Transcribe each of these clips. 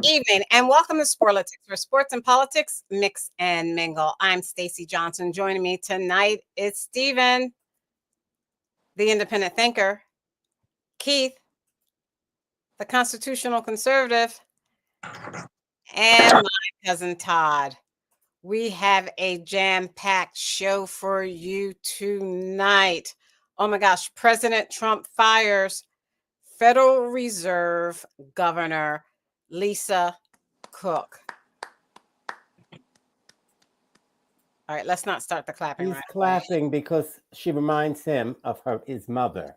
evening, and welcome to Sporlitiks, where sports and politics mix and mingle. I'm Stacey Johnson. Joining me tonight is Stephen, the independent thinker, Keith, the constitutional conservative, and my cousin Todd. We have a jam-packed show for you tonight. Oh my gosh, President Trump fires Federal Reserve Governor Lisa Cook. All right, let's not start the clapping. He's right clapping away. because she reminds him of his mother.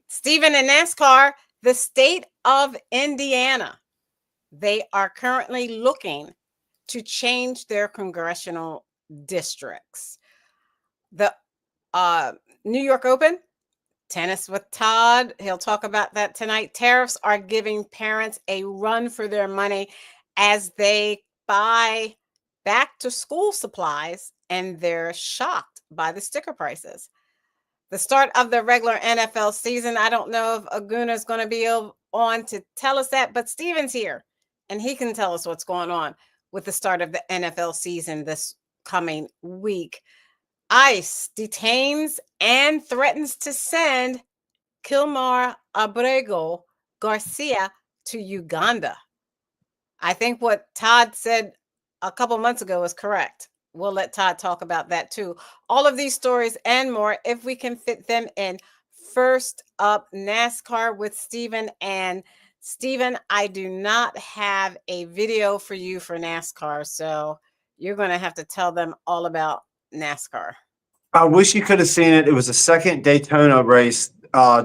Stephen, in NASCAR, the state of Indiana, they are currently looking to change their congressional districts. The New York Open, tennis with Todd, he'll talk about that tonight. Tariffs are giving parents a run for their money as they buy back to school supplies, and they're shocked by the sticker prices. The start of the regular NFL season, I don't know if Aguna is going to be on to tell us that, but Steven's here, and he can tell us what's going on with the start of the NFL season this coming week. ICE detains and threatens to send Kilmar Abrego Garcia to Uganda. I think what Todd said a couple months ago is correct. We'll let Todd talk about that too. All of these stories and more, if we can fit them in. First up, NASCAR with Stephen. And Stephen, I do not have a video for you for NASCAR, so you're going to have to tell them all about NASCAR. I wish you could have seen it. It was the second Daytona race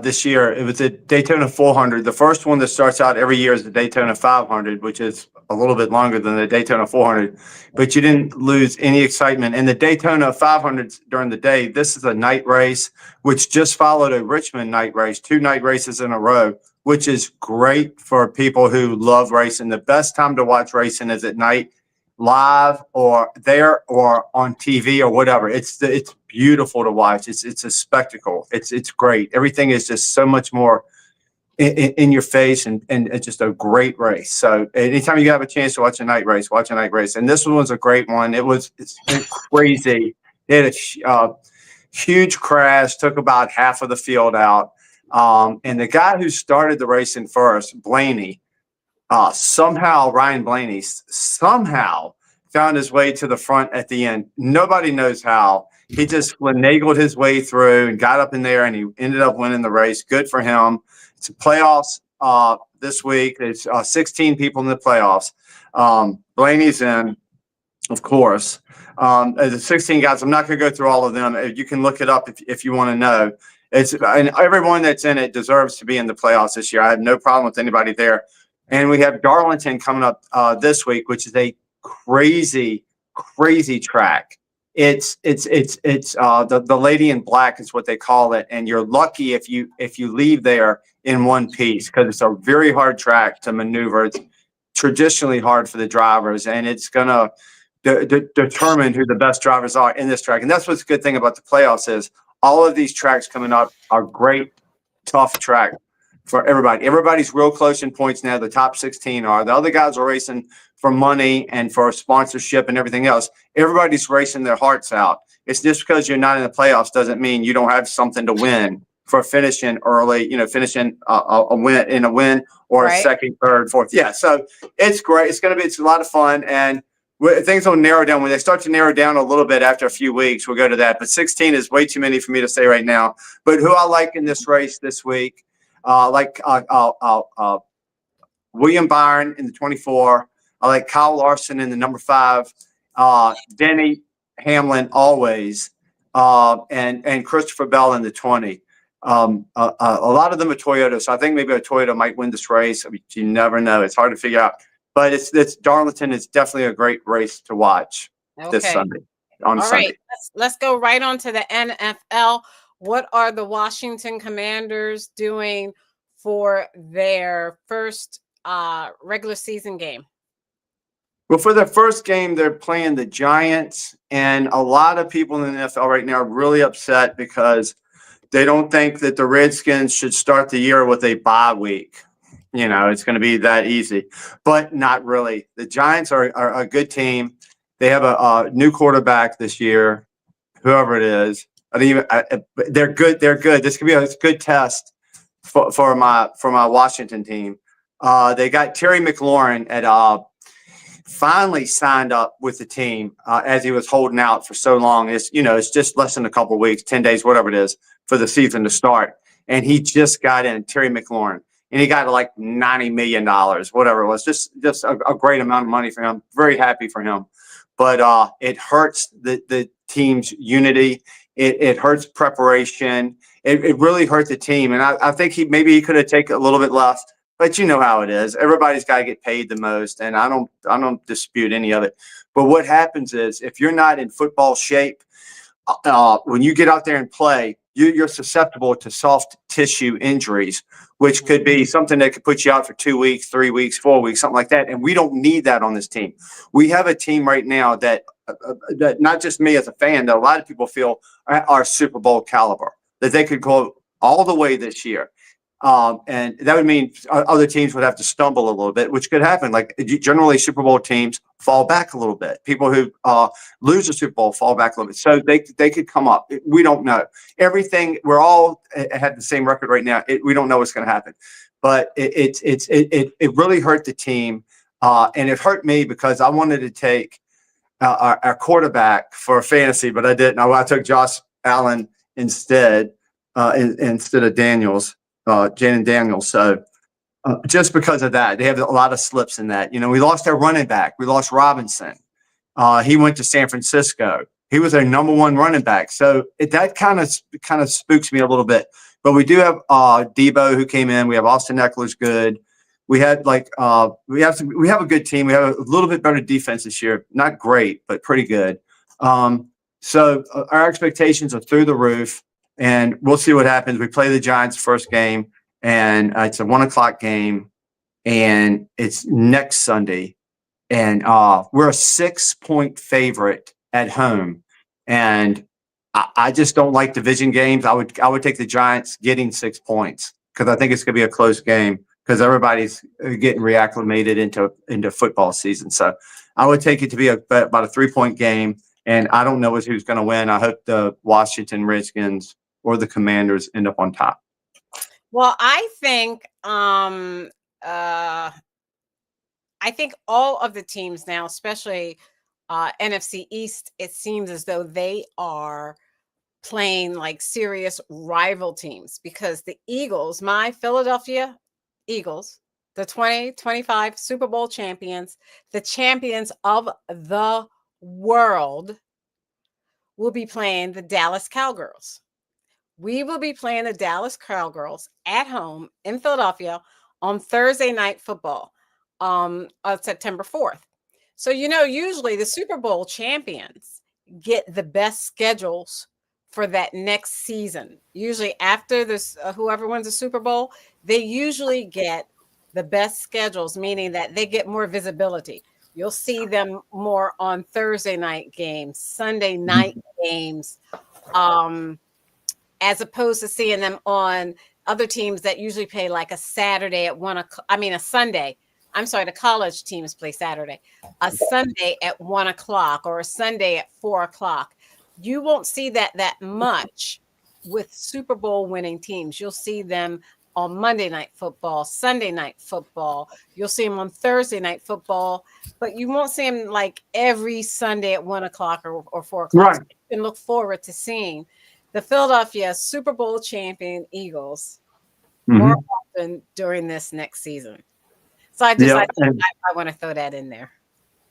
this year. It was the Daytona 400. The first one that starts out every year is the Daytona 500, which is a little bit longer than the Daytona 400. But you didn't lose any excitement. And the Daytona 500 during the day, this is a night race, which just followed a Richmond night race, 2 night races in a row, which is great for people who love racing. The best time to watch racing is at night, live or there or on TV or whatever. It's beautiful to watch. It's a spectacle. It's great. Everything is just so much more in your face, and it's just a great race. So anytime you have a chance to watch a night race, watch a night race. And this one was a great one. It's crazy. They had a huge crash, took about half of the field out. And the guy who started the racing first, Blaney, Ryan Blaney somehow found his way to the front at the end. Nobody knows how. He just finagled his way through and got up in there, and he ended up winning the race. Good for him. It's playoffs this week. There's 16 people in the playoffs. Blaney's in, of course. The 16 guys, I'm not going to go through all of them. You can look it up if you want to know. And everyone that's in it deserves to be in the playoffs this year. I have no problem with anybody there. And we have Darlington coming up this week, which is a crazy, crazy track. It's the Lady in Black is what they call it, and you're lucky if you leave there in one piece, because it's a very hard track to maneuver. It's traditionally hard for the drivers, and it's gonna determine who the best drivers are in this track. And that's what's a good thing about the playoffs is all of these tracks coming up are great, tough track for everybody. Everybody's real close in points now. The top 16 are. The other guys are racing for money and for sponsorship and everything else. Everybody's racing their hearts out. It's just because you're not in the playoffs doesn't mean you don't have something to win for finishing early, finishing a win or a second, third, fourth. Yeah, so it's great. It's a lot of fun. And things will narrow down. When they start to narrow down a little bit after a few weeks, we'll go to that. But 16 is way too many for me to say right now. But who I like in this race this week, William Byron in the 24. I like Kyle Larson in the number 5. Denny Hamlin always, and Christopher Bell in the 20. A lot of them are Toyota, so I think maybe a Toyota might win this race. I mean, you never know. It's hard to figure out. But it's Darlington is definitely a great race to watch this Sunday. All right, let's go right on to the NFL. What are the Washington Commanders doing for their first regular season game? Well, for their first game, they're playing the Giants, and a lot of people in the NFL right now are really upset because they don't think that the Redskins should start the year with a bye week. it's going to be that easy, but not really. The Giants are a good team. They have a new quarterback this year, whoever it is. They're good. They're good. This could be a good test for my Washington team. They got Terry McLaurin finally signed up with the team as he was holding out for so long. It's just less than a couple of weeks, 10 days, whatever it is, for the season to start. And he just got in, Terry McLaurin, and he got like $90 million, whatever it was. Just a great amount of money for him. Very happy for him. But it hurts the team's unity. It hurts preparation. It really hurt the team. And I think maybe he could have taken a little bit less. But you know how it is. Everybody's got to get paid the most, and I don't dispute any of it. But what happens is, if you're not in football shape, when you get out there and play, you're susceptible to soft tissue injuries, which could be something that could put you out for 2 weeks, 3 weeks, 4 weeks, something like that. And we don't need that on this team. We have a team right now that not just me as a fan, that a lot of people feel are Super Bowl caliber, that they could go all the way this year. And that would mean other teams would have to stumble a little bit, which could happen. Like, generally, Super Bowl teams fall back a little bit. People who lose the Super Bowl fall back a little bit. So they could come up. We don't know. Everything, we're all had the same record right now. We don't know what's going to happen. But it really hurt the team. And it hurt me because I wanted to take our quarterback for fantasy, but I didn't. I took Josh Allen instead of Daniels. Jaden Daniels. So just because of that, they have a lot of slips in that. We lost our running back. We lost Robinson. He went to San Francisco. He was our number one running back. So that kind of spooks me a little bit. But we do have Debo, who came in. We have Austin Eckler's good. We had we have a good team. We have a little bit better defense this year. Not great, but pretty good. So our expectations are through the roof. And we'll see what happens. We play the Giants first game, and it's a 1:00 game, and it's next Sunday. And we're a 6-point favorite at home. And I just don't like division games. I would take the Giants getting 6 points, because I think it's going to be a close game, because everybody's getting reacclimated into football season. So I would take it to be about a 3-point game. And I don't know who's going to win. I hope the Washington Redskins or the Commanders end up on top. Well, I think all of the teams now, especially NFC East, it seems as though they are playing like serious rival teams, because the Eagles, my Philadelphia Eagles, the 2025 Super Bowl champions, the champions of the world, will be playing the Dallas Cowgirls. We will be playing the Dallas Cowgirls at home in Philadelphia on Thursday Night Football on September 4th. So, usually the Super Bowl champions get the best schedules for that next season. Usually after this, whoever wins the Super Bowl, they usually get the best schedules, meaning that they get more visibility. You'll see them more on Thursday night games, Sunday night games, as opposed to seeing them on other teams that usually play like a Saturday at a Sunday. I'm sorry, the college teams play Saturday. A Sunday at 1:00 or a Sunday at 4:00. You won't see that much with Super Bowl winning teams. You'll see them on Monday Night Football, Sunday Night Football. You'll see them on Thursday Night Football, but you won't see them like every Sunday at 1:00 or 4:00. Right. So you can look forward to seeing the Philadelphia Super Bowl champion Eagles more often during this next season. So I want to throw that in there.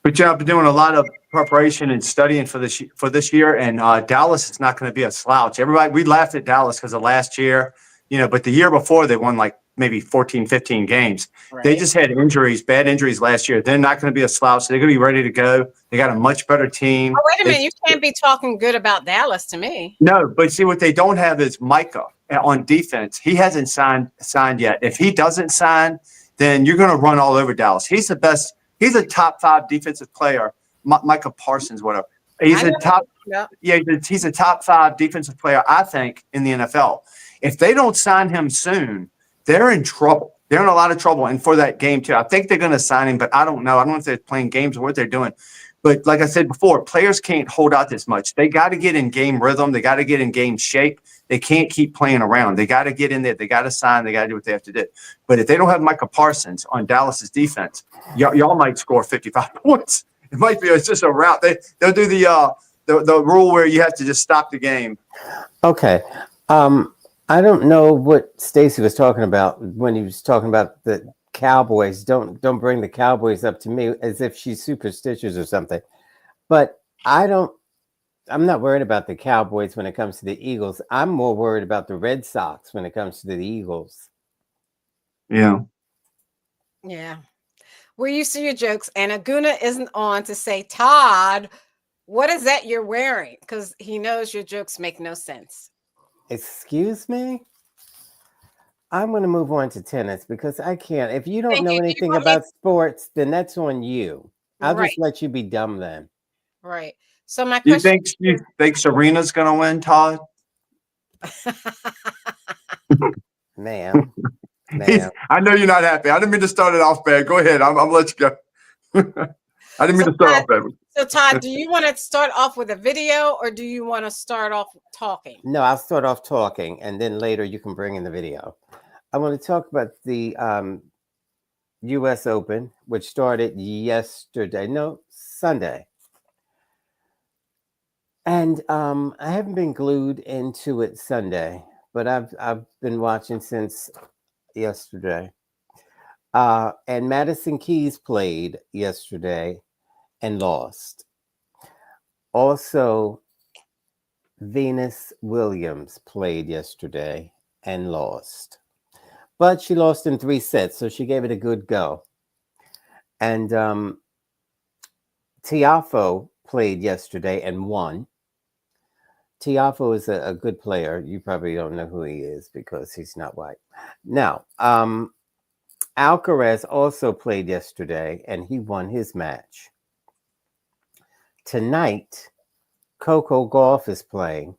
But I've been doing a lot of preparation and studying for this year, and Dallas is not going to be a slouch. We laughed at Dallas because of last year, but the year before they won like maybe 14, 15 games. Right. They just had bad injuries last year. They're not going to be a slouch. They're going to be ready to go. They got a much better team. Oh, wait a minute. You can't be talking good about Dallas to me. No, but see, what they don't have is Micah on defense. He hasn't signed yet. If he doesn't sign, then you're going to run all over Dallas. He's the best. He's a top 5 defensive player. Micah Parsons, whatever. He's a top. Yeah, he's a top 5 defensive player, I think, in the NFL. If they don't sign him soon, they're in trouble. They're in a lot of trouble. And for that game, too, I think they're going to sign him, but I don't know. I don't know if they're playing games or what they're doing. But like I said before, players can't hold out this much. They got to get in game rhythm. They got to get in game shape. They can't keep playing around. They got to get in there. They got to sign. They got to do what they have to do. But if they don't have Micah Parsons on Dallas's defense, y'all might score 55 points. It might be. It's just a route. They'll do the rule where you have to just stop the game. Okay. I don't know what Stacy was talking about when he was talking about the Cowboys. Don't bring the Cowboys up to me as if she's superstitious or something. But I'm not worried about the Cowboys when it comes to the Eagles. I'm more worried about the Red Sox when it comes to the Eagles. Yeah. Yeah. We're used to your jokes, and Aguna isn't on to say, Todd, what is that you're wearing? Because he knows your jokes make no sense. Excuse me? I'm going to move on to tennis because I can't. If you don't know anything about sports, then that's on you. I'll just let you be dumb then. Right. So my question. You think Serena's going to win, Todd? Ma'am. I know you're not happy. I didn't mean to start it off bad. Go ahead. I'll let you go. I didn't mean to start off bad. So, Todd, do you want to start off with a video or do you want to start off talking? No, I'll start off talking, and then later you can bring in the video. I want to talk about the U.S. Open, which started Sunday. And I haven't been glued into it Sunday, but I've been watching since yesterday. And Madison Keys played yesterday and lost. Also, Venus Williams played yesterday and lost. But she lost in 3 sets, so she gave it a good go. And Tiafoe played yesterday and won. Tiafoe is a good player. You probably don't know who he is because he's not white. Now, Alcaraz also played yesterday, and he won his match. Tonight, Coco Gauff is playing,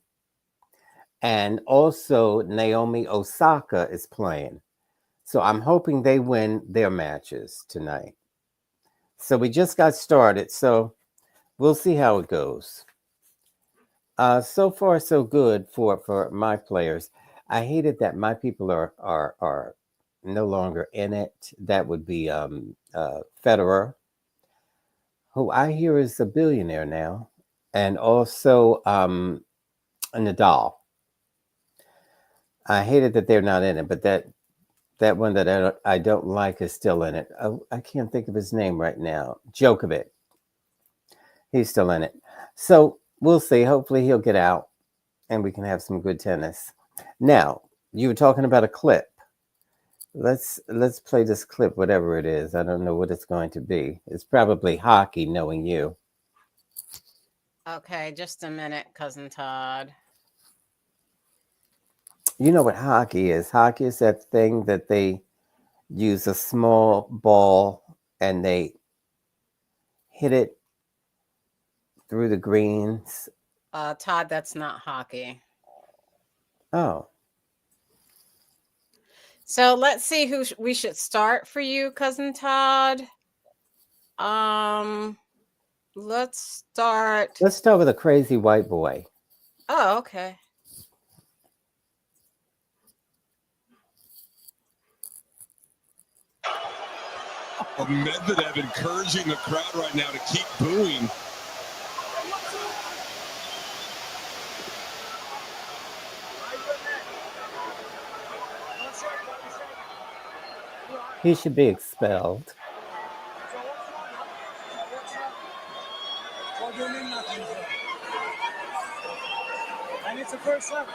and also Naomi Osaka is playing. So I'm hoping they win their matches tonight. So we just got started, so we'll see how it goes. So far, so good for my players. I hated that my people are no longer in it. That would be Federer, who I hear is a billionaire now, and also Nadal. I hated that they're not in it, but that one that I don't like is still in it. I can't think of his name right now. Djokovic. He's still in it. So we'll see. Hopefully he'll get out and we can have some good tennis. Now, you were talking about a clip. Let's play this clip, whatever it is. I don't know what it's going to be. It's probably hockey, knowing you. Okay, just a minute, Cousin Todd. You know what hockey is? Hockey is that thing that they use a small ball and they hit it through the greens. Todd, that's not hockey. Oh. So let's see who we should start for you, Cousin Todd. Let's start with a crazy white boy. Oh, okay. Medvedev encouraging the crowd right now to keep booing. He should be expelled. And it's the first time.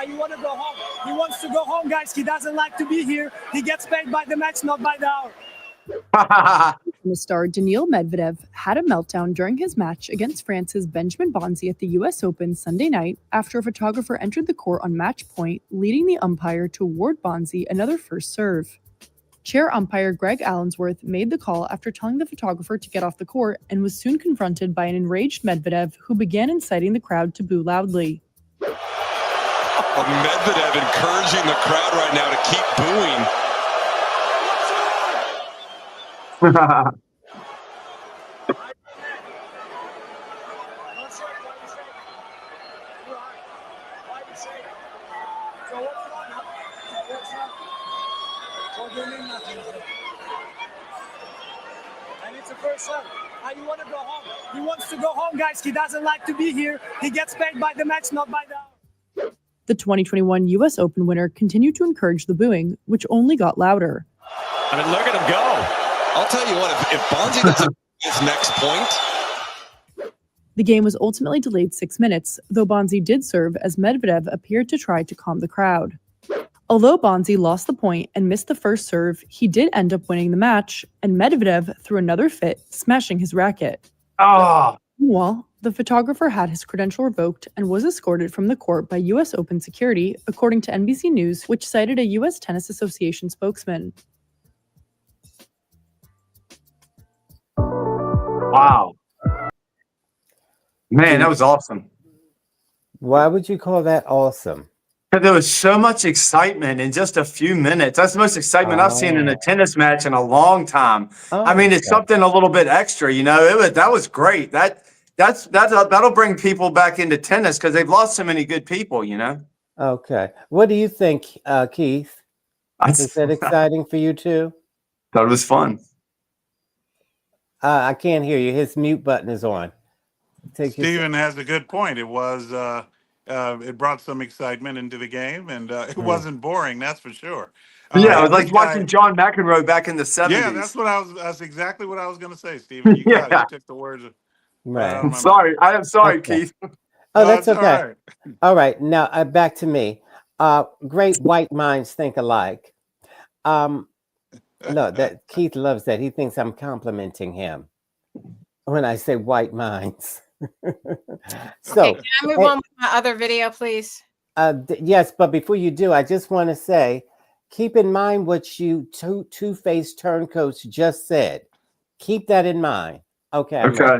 You want to go home. He wants to go home, guys. He doesn't like to be here. He gets paid by the match, not by the hour. Tennis star Daniil Medvedev had a meltdown during his match against France's Benjamin Bonzi at the U.S. Open Sunday night after a photographer entered the court on match point, leading the umpire to award Bonzi another first serve. Chair umpire Greg Allensworth made the call after telling the photographer to get off the court and was soon confronted by an enraged Medvedev who began inciting the crowd to boo loudly. Medvedev encouraging the crowd right now to keep booing. And it's a first serve. You want to go home. He wants to go home, guys. He doesn't like to be here. He gets paid by the match, not by the hour. The 2021 U.S. Open winner continued to encourage the booing, which only got louder. I mean, look at him go. I'll tell you what, if Bonzi doesn't his next point. The game was ultimately delayed 6 minutes, though Bonzi did serve as Medvedev appeared to try to calm the crowd. Although Bonzi lost the point and missed the first serve, he did end up winning the match, and Medvedev threw another fit, smashing his racket. Oh, Meanwhile, the photographer had his credential revoked and was escorted from the court by U.S. Open security, according to NBC News, which cited a U.S. Tennis Association spokesman. wow. Man, that was awesome. Why would you call that awesome? There was so much excitement in just a few minutes. That's the most excitement I've seen in a tennis match in a long time. I mean, it's something a little bit extra, you know. That was great. That'll bring people back into tennis because they've lost so many good people, you know. Okay. What do you think, Keith? Is that exciting for you too? Thought it was fun. I can't hear you. His mute button is on. Stephen has a good point. It was it brought some excitement into the game, and it wasn't boring, that's for sure. Yeah, it was like watching John McEnroe back in the 70s. Yeah, that's exactly what I was going to say, Stephen. You got it. You took the words. Right. I'm sorry. I am sorry, Okay. Keith. Oh, that's okay. All right. All right. Now back to me. Great white minds think alike. No, that Keith loves that. He thinks I'm complimenting him when I say white minds. So, okay, can I move on with my other video, please? yes, but before you do, I just want to say, keep in mind what you two-faced turncoats just said. Keep that in mind. Okay. Okay.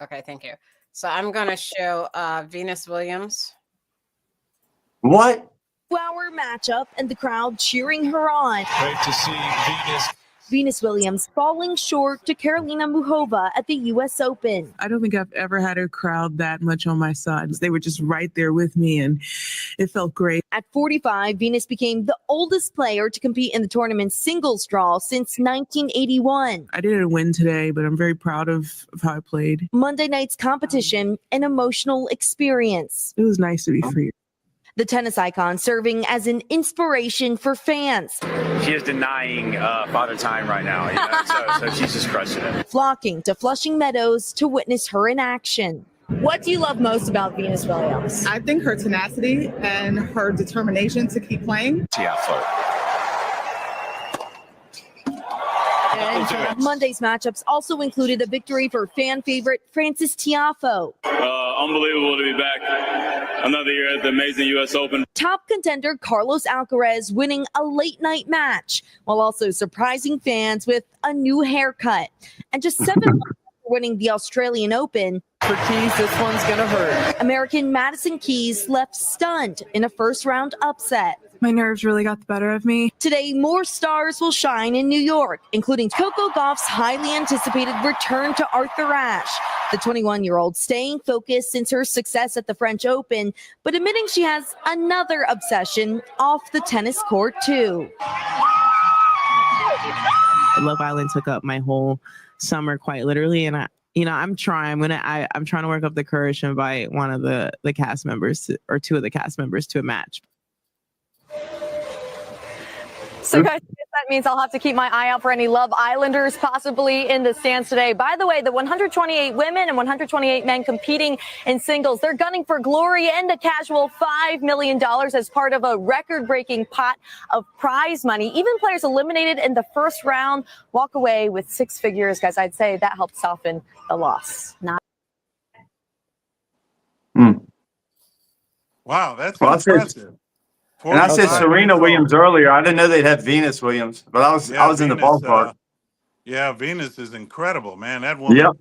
Okay, thank you. So I'm going to show Venus Williams. What? Hour matchup and the crowd cheering her on. Great to see Venus. Venus Williams falling short to Karolina Muchova at the U.S. Open. I don't think I've ever had a crowd that much on my side. They were just right there with me, and it felt great. At 45, Venus became the oldest player to compete in the tournament's singles draw since 1981. I didn't win today, but I'm very proud of how I played. Monday night's competition, an emotional experience. It was nice to be free. The tennis icon serving as an inspiration for fans. She is denying father time right now, you know? so she's just crushing it. Flocking to Flushing Meadows to witness her in action. What do you love most about Venus Williams? I think her tenacity and her determination to keep playing. And Monday's matchups also included a victory for fan favorite Frances Tiafoe. Unbelievable to be back another year at the amazing U.S. Open. Top contender Carlos Alcaraz winning a late night match, while also surprising fans with a new haircut. And just 7 months after winning the Australian Open, For Keys, this one's going to hurt. American Madison Keys left stunned in a first-round upset. My nerves really got the better of me. Today, more stars will shine in New York, including Coco Gauff's highly anticipated return to Arthur Ashe. The 21-year-old staying focused since her success at the French Open, but admitting she has another obsession off the tennis court, too. Love Island took up my whole summer, quite literally, and I'm trying to work up the courage to invite one of the cast members or two of the cast members to a match. So guys, that means I'll have to keep my eye out for any Love Islanders possibly in the stands today. By the way, the 128 women and 128 men competing in singles, they're gunning for glory and a casual $5 million as part of a record-breaking pot of prize money. Even players eliminated in the first round walk away with 6 figures. Guys, I'd say that helped soften the loss. Wow, that's impressive. And I said Serena Williams earlier. I didn't know they'd have Venus Williams, but I was in the ballpark. Venus is incredible, man. That woman,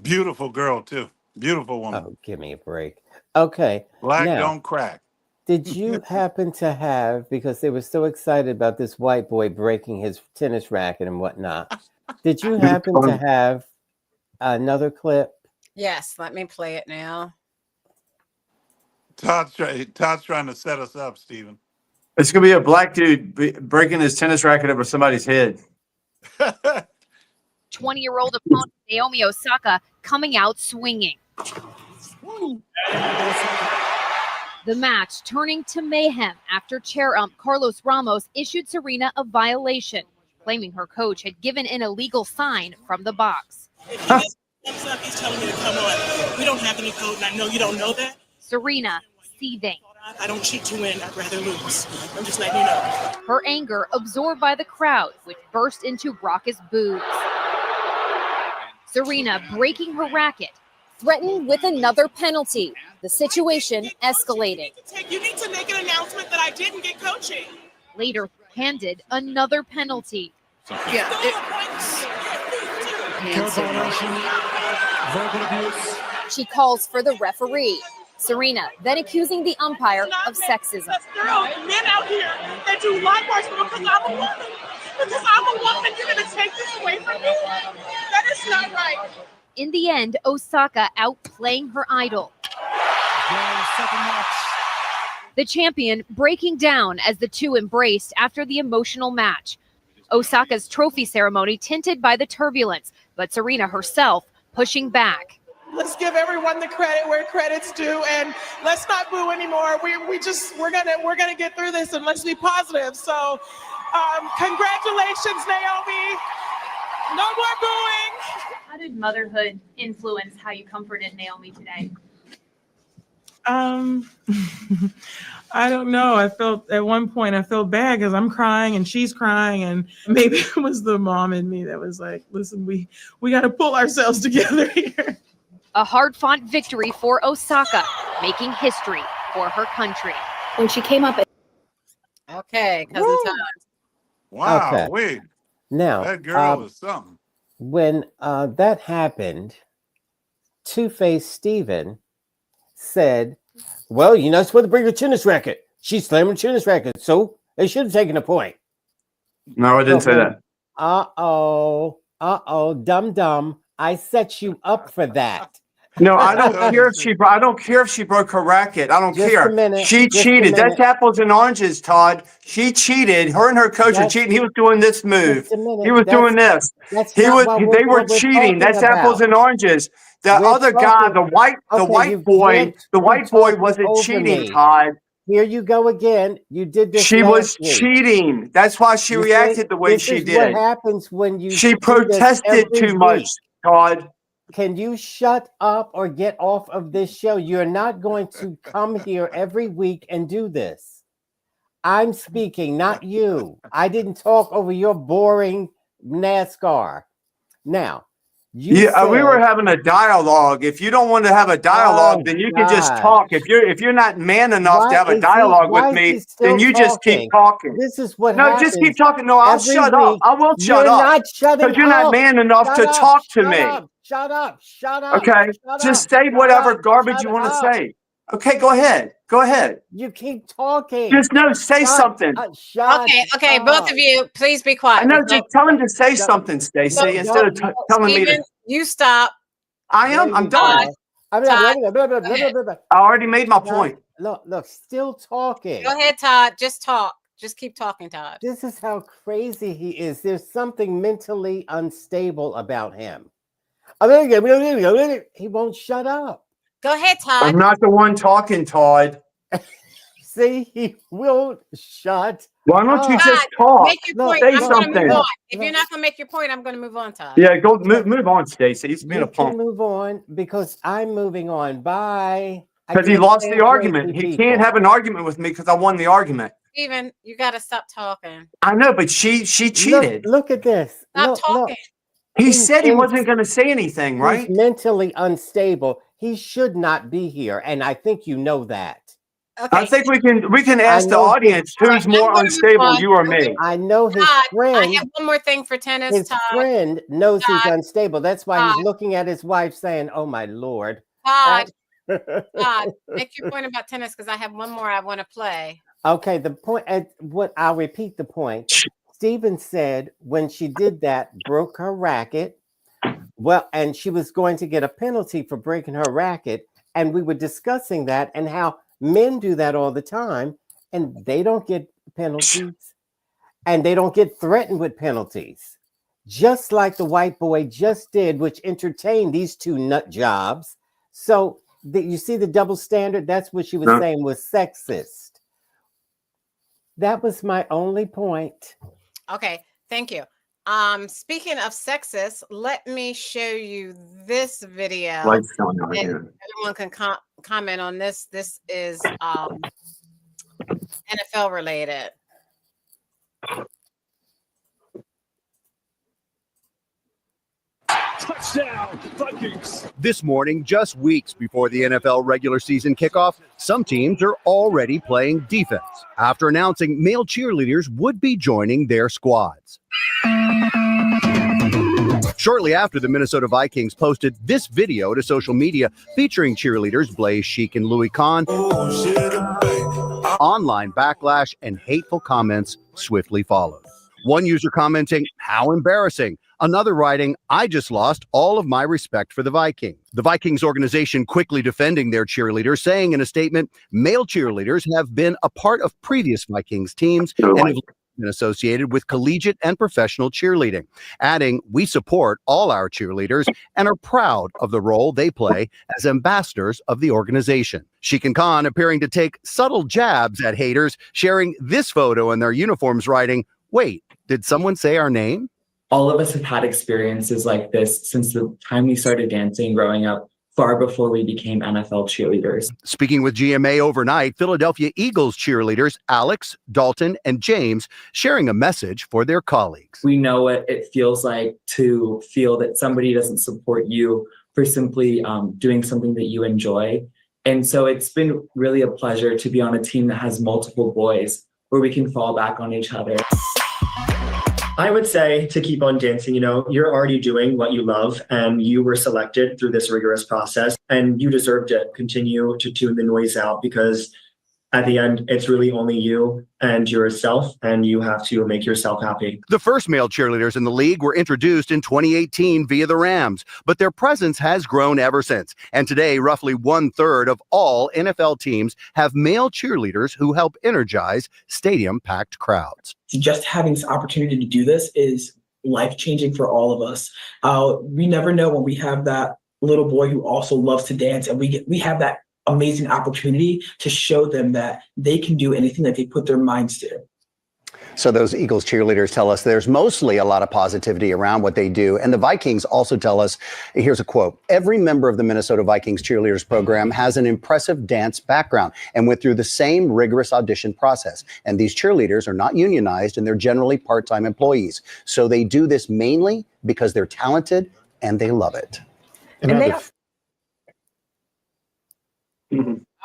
beautiful girl too. Beautiful woman. Oh, give me a break. Okay. Black don't crack. Did you happen to have, because they were so excited about this white boy breaking his tennis racket and whatnot, Did you happen to have another clip? Yes, let me play it now. Todd's trying to set us up, Stephen. It's gonna be a black dude breaking his tennis racket over somebody's head. 20-year-old opponent Naomi Osaka coming out swinging. The match turning to mayhem after chair ump Carlos Ramos issued Serena a violation, claiming her coach had given an illegal sign from the box. He's telling me to come on. We don't have any code, and I know you don't know that. Serena seething. I don't cheat to win. I'd rather lose. I'm just letting you know. Her anger absorbed by the crowd, which burst into raucous boos. Serena breaking her racket, threatened with another penalty. The situation escalated. You need to make an announcement that I didn't get coaching. Later handed another penalty. She calls for the referee. Serena then accusing the umpire of sexism. There are men out here that do likewise because I'm a woman. Because I'm a woman, you're going to take this away from me? That is not right. In the end, Osaka outplaying her idol. The champion breaking down as the two embraced after the emotional match. Osaka's trophy ceremony tinted by the turbulence, but Serena herself pushing back. Let's give everyone the credit where credit's due, and let's not boo anymore. We're gonna get through this, and let's be positive. So, congratulations, Naomi. No more booing. How did motherhood influence how you comforted Naomi today? I don't know. At one point I felt bad because I'm crying and she's crying, and maybe it was the mom in me that was like, listen, we got to pull ourselves together here. A hard-fought victory for Osaka, making history for her country. When she came up, Okay, cousin Todd. Wow, Okay. wait. Now, That girl is something. when that happened, Two-Face Steven said, well, you're not supposed to bring her tennis racket. She slammed her tennis racket, so they should have taken a point. No, I didn't say that. Uh-oh, dum-dum. I set you up for that. No, I don't care if she broke her racket. I don't Just care. a minute, She just a cheated. minute. That's apples and oranges, Todd. She cheated. Her and her coach were cheating. He was doing this move. Just a minute. He was doing this. That's He not was. what They we're were talking cheating. That's apples about. and oranges. The We're other guy, talking- the Okay, white you boy, went- the you white boy talked wasn't over cheating, me. Todd. Here you go again. You did this. She last was week. cheating. That's why she You see, reacted the way this she is did. What happens when you? She do this protested every too much, week. Todd. Can you shut up or get off of this show? You're not going to come here every week and do this. I'm speaking, not you. I didn't talk over your boring NASCAR. Now, you Yeah, we said- were having a dialogue. If you don't want to have a dialogue, then you can just God. talk. If you're not man enough Why to have a is he- dialogue why with is me, he still then you just keep talking. This is what No, happens. just keep talking. No, I'll every shut up. week. I won't shut You're up. not shutting Because you're not up. man enough Shut to up, talk to shut me. up, Shut up! Shut up! Okay? Shut Just up, say shut whatever up, garbage shut you want to up. say. Okay, go ahead. Go ahead. You keep talking. Just no, say Shut something. Shut Okay, both up. of you, please be I quiet. know, because- just tell him to say Don't- something, Stacey, don't- instead of don't- telling me Steven, to. you stop. I am. There I'm you done. go. I I already made my point. Look, still talking. Go ahead, Todd. Just talk. Just keep talking, Todd. This is how crazy he is. There's something mentally unstable about him. He won't shut up. Go ahead, Todd. I'm not the one talking, Todd. See, he won't shut. Why don't you Todd, just talk? make your point. Say I'm going to something. move on. If you're not going to make your point, I'm going to move on, Todd. Yeah, go move on, Stacey. He's being You a punk. can move on because I'm moving on. Bye. I Because he can't lost stand the argument. crazy He people. can't have an argument with me because I won the argument. Steven, you got to stop talking. I know, but she cheated. Look at this. Stop Look. talking. He said he He's- wasn't going to say anything, right? He's mentally unstable. He should not be here, and I think you know that. Okay. I think we can ask the know audience who's more unstable, you or me. I know his Todd, friend. I have one more thing for tennis, His Todd. friend knows he's Todd. unstable. That's why Todd. he's looking at his wife saying, "Oh my Lord." Todd, Todd, make your point about tennis because I have one more I want to play. Okay, the point. What I'll repeat the point. Steven said when she did that, broke her racket. Well, and she was going to get a penalty for breaking her racket. And we were discussing that and how men do that all the time and they don't get penalties and they don't get threatened with penalties. Just like the white boy just did, which entertained these two nut jobs. So you see the double standard? That's what she was saying was sexist. That was my only point. Okay, thank you. Speaking of sexist, let me show you this video. Lights going on and here. everyone can comment on this. This is NFL related. Touchdown, Vikings. This morning, just weeks before the NFL regular season kickoff, some teams are already playing defense after announcing male cheerleaders would be joining their squads. Shortly after, the Minnesota Vikings posted this video to social media featuring cheerleaders Blaze Sheik and Louis Kahn. Online backlash and hateful comments swiftly followed. One user commenting, "How embarrassing." Another writing, "I just lost all of my respect for the Vikings." The Vikings organization quickly defending their cheerleaders, saying in a statement, male cheerleaders have been a part of previous Vikings teams and have been associated with collegiate and professional cheerleading, adding, "We support all our cheerleaders and are proud of the role they play as ambassadors of the organization." Sheik and Khan appearing to take subtle jabs at haters, sharing this photo in their uniforms, writing, "Wait, did someone say our name?" All of us have had experiences like this since the time we started dancing growing up, far before we became NFL cheerleaders. Speaking with GMA overnight, Philadelphia Eagles cheerleaders Alex, Dalton, and James sharing a message for their colleagues. We know what it feels like to feel that somebody doesn't support you for simply doing something that you enjoy. And so it's been really a pleasure to be on a team that has multiple boys where we can fall back on each other. I would say to keep on dancing. You know, you're already doing what you love and you were selected through this rigorous process and you deserve to continue to tune the noise out because at the end, it's really only you and yourself and you have to make yourself happy. The first male cheerleaders in the league were introduced in 2018 via the Rams, but their presence has grown ever since. And today, roughly 1/3 of all NFL teams have male cheerleaders who help energize stadium-packed crowds. Just having this opportunity to do this is life-changing for all of us. We never know when we have that little boy who also loves to dance and we have that amazing opportunity to show them that they can do anything that they put their minds to. So those Eagles cheerleaders tell us there's mostly a lot of positivity around what they do. And the Vikings also tell us, here's a quote, "Every member of the Minnesota Vikings cheerleaders program has an impressive dance background and went through the same rigorous audition process. And these cheerleaders are not unionized and they're generally part-time employees. So they do this mainly because they're talented and they love it." And they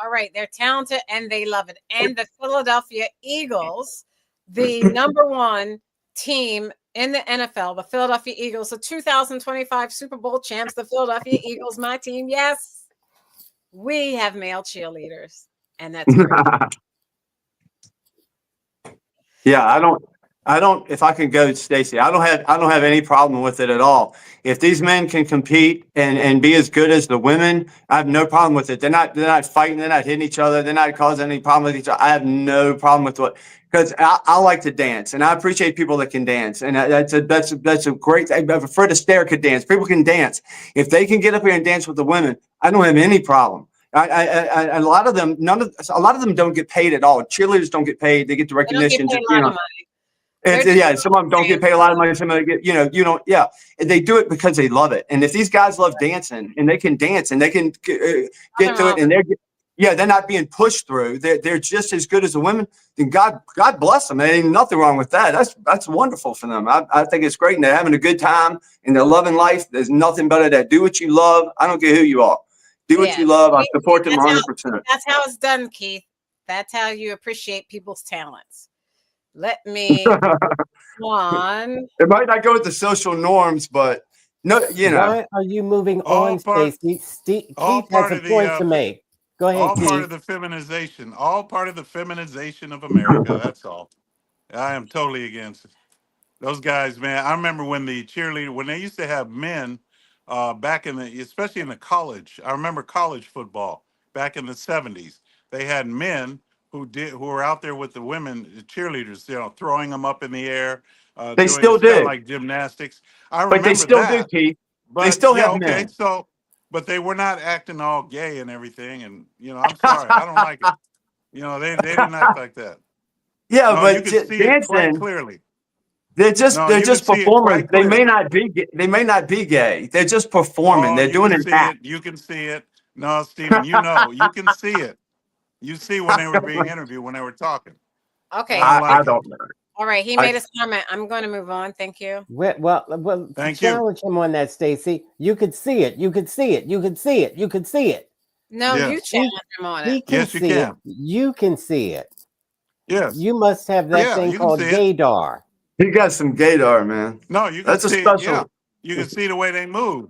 all right, they're talented and they love it. And the Philadelphia Eagles, the number one team in the NFL, the Philadelphia Eagles, the 2025 Super Bowl champs, the Philadelphia Eagles, my team. Yes, we have male cheerleaders, and that's great. Yeah, I don't. If I can go, Stacey, I don't have any problem with it at all. If these men can compete and be as good as the women, I have no problem with it. They're not fighting. They're not hitting each other. They're not causing any problem with each other. I have no problem with what, because I like to dance and I appreciate people that can dance. And that's a great thing. Fred Astaire could dance. People can dance. If they can get up here and dance with the women, I don't have any problem. A lot of them don't get paid at all. Cheerleaders don't get paid. They get the recognition. Yeah, some of them don't get paid a lot of money. Some of them get, you don't. Yeah, and they do it because they love it. And if these guys love dancing and they can dance and they can get to it, and they're not being pushed through. They're just as good as the women. Then God bless them. There ain't nothing wrong with that. That's wonderful for them. I think it's great, and they're having a good time and they're loving life. There's nothing better than do what you love. I don't care who you are. Do what you love. I support them 100%. That's how it's done, Keith. That's how you appreciate people's talents. Let me on. It might not go with the social norms, but no, Why are you moving on, Stacey? Keith has a point to make. Go ahead, all Keith. part of the feminization. All part of the feminization of America. That's all. I am totally against it. Those guys, man. I remember when the cheerleader, when they used to have men back in the, especially in the college. I remember college football back in the 70s. They had men who were out there with the women the cheerleaders, throwing them up in the air, They doing still it's kind of do, like gymnastics. I but they remember still do, that. Keith. They But still yeah, have okay. men. So, but they were not acting all gay and everything. And I'm sorry, I don't like it. They didn't act like that. Yeah, No, you but could see it quite dancing, clearly. they're No, you could just see it performers. quite clearly. They may not be gay. They're just performing. Oh, They're you doing can an see act. it. You can see it. No, Stephen, you can see it. You see when they were being interviewed, when they were talking. Okay. I don't like I it. don't know. All right. He made his comment. I'm going to move on. Thank you. Well, Thank you. challenge him on that, Stacy. You could see it. You could see it. You could see it. You could see it. No, you Yes. challenge him on He it. can Yes, you see it. can. You can see it. Yes. You must have that Yeah, thing you can called see it. gaydar. He got some gaydar, man. No, you can That's a see it. Yeah. special. You can see the way they move.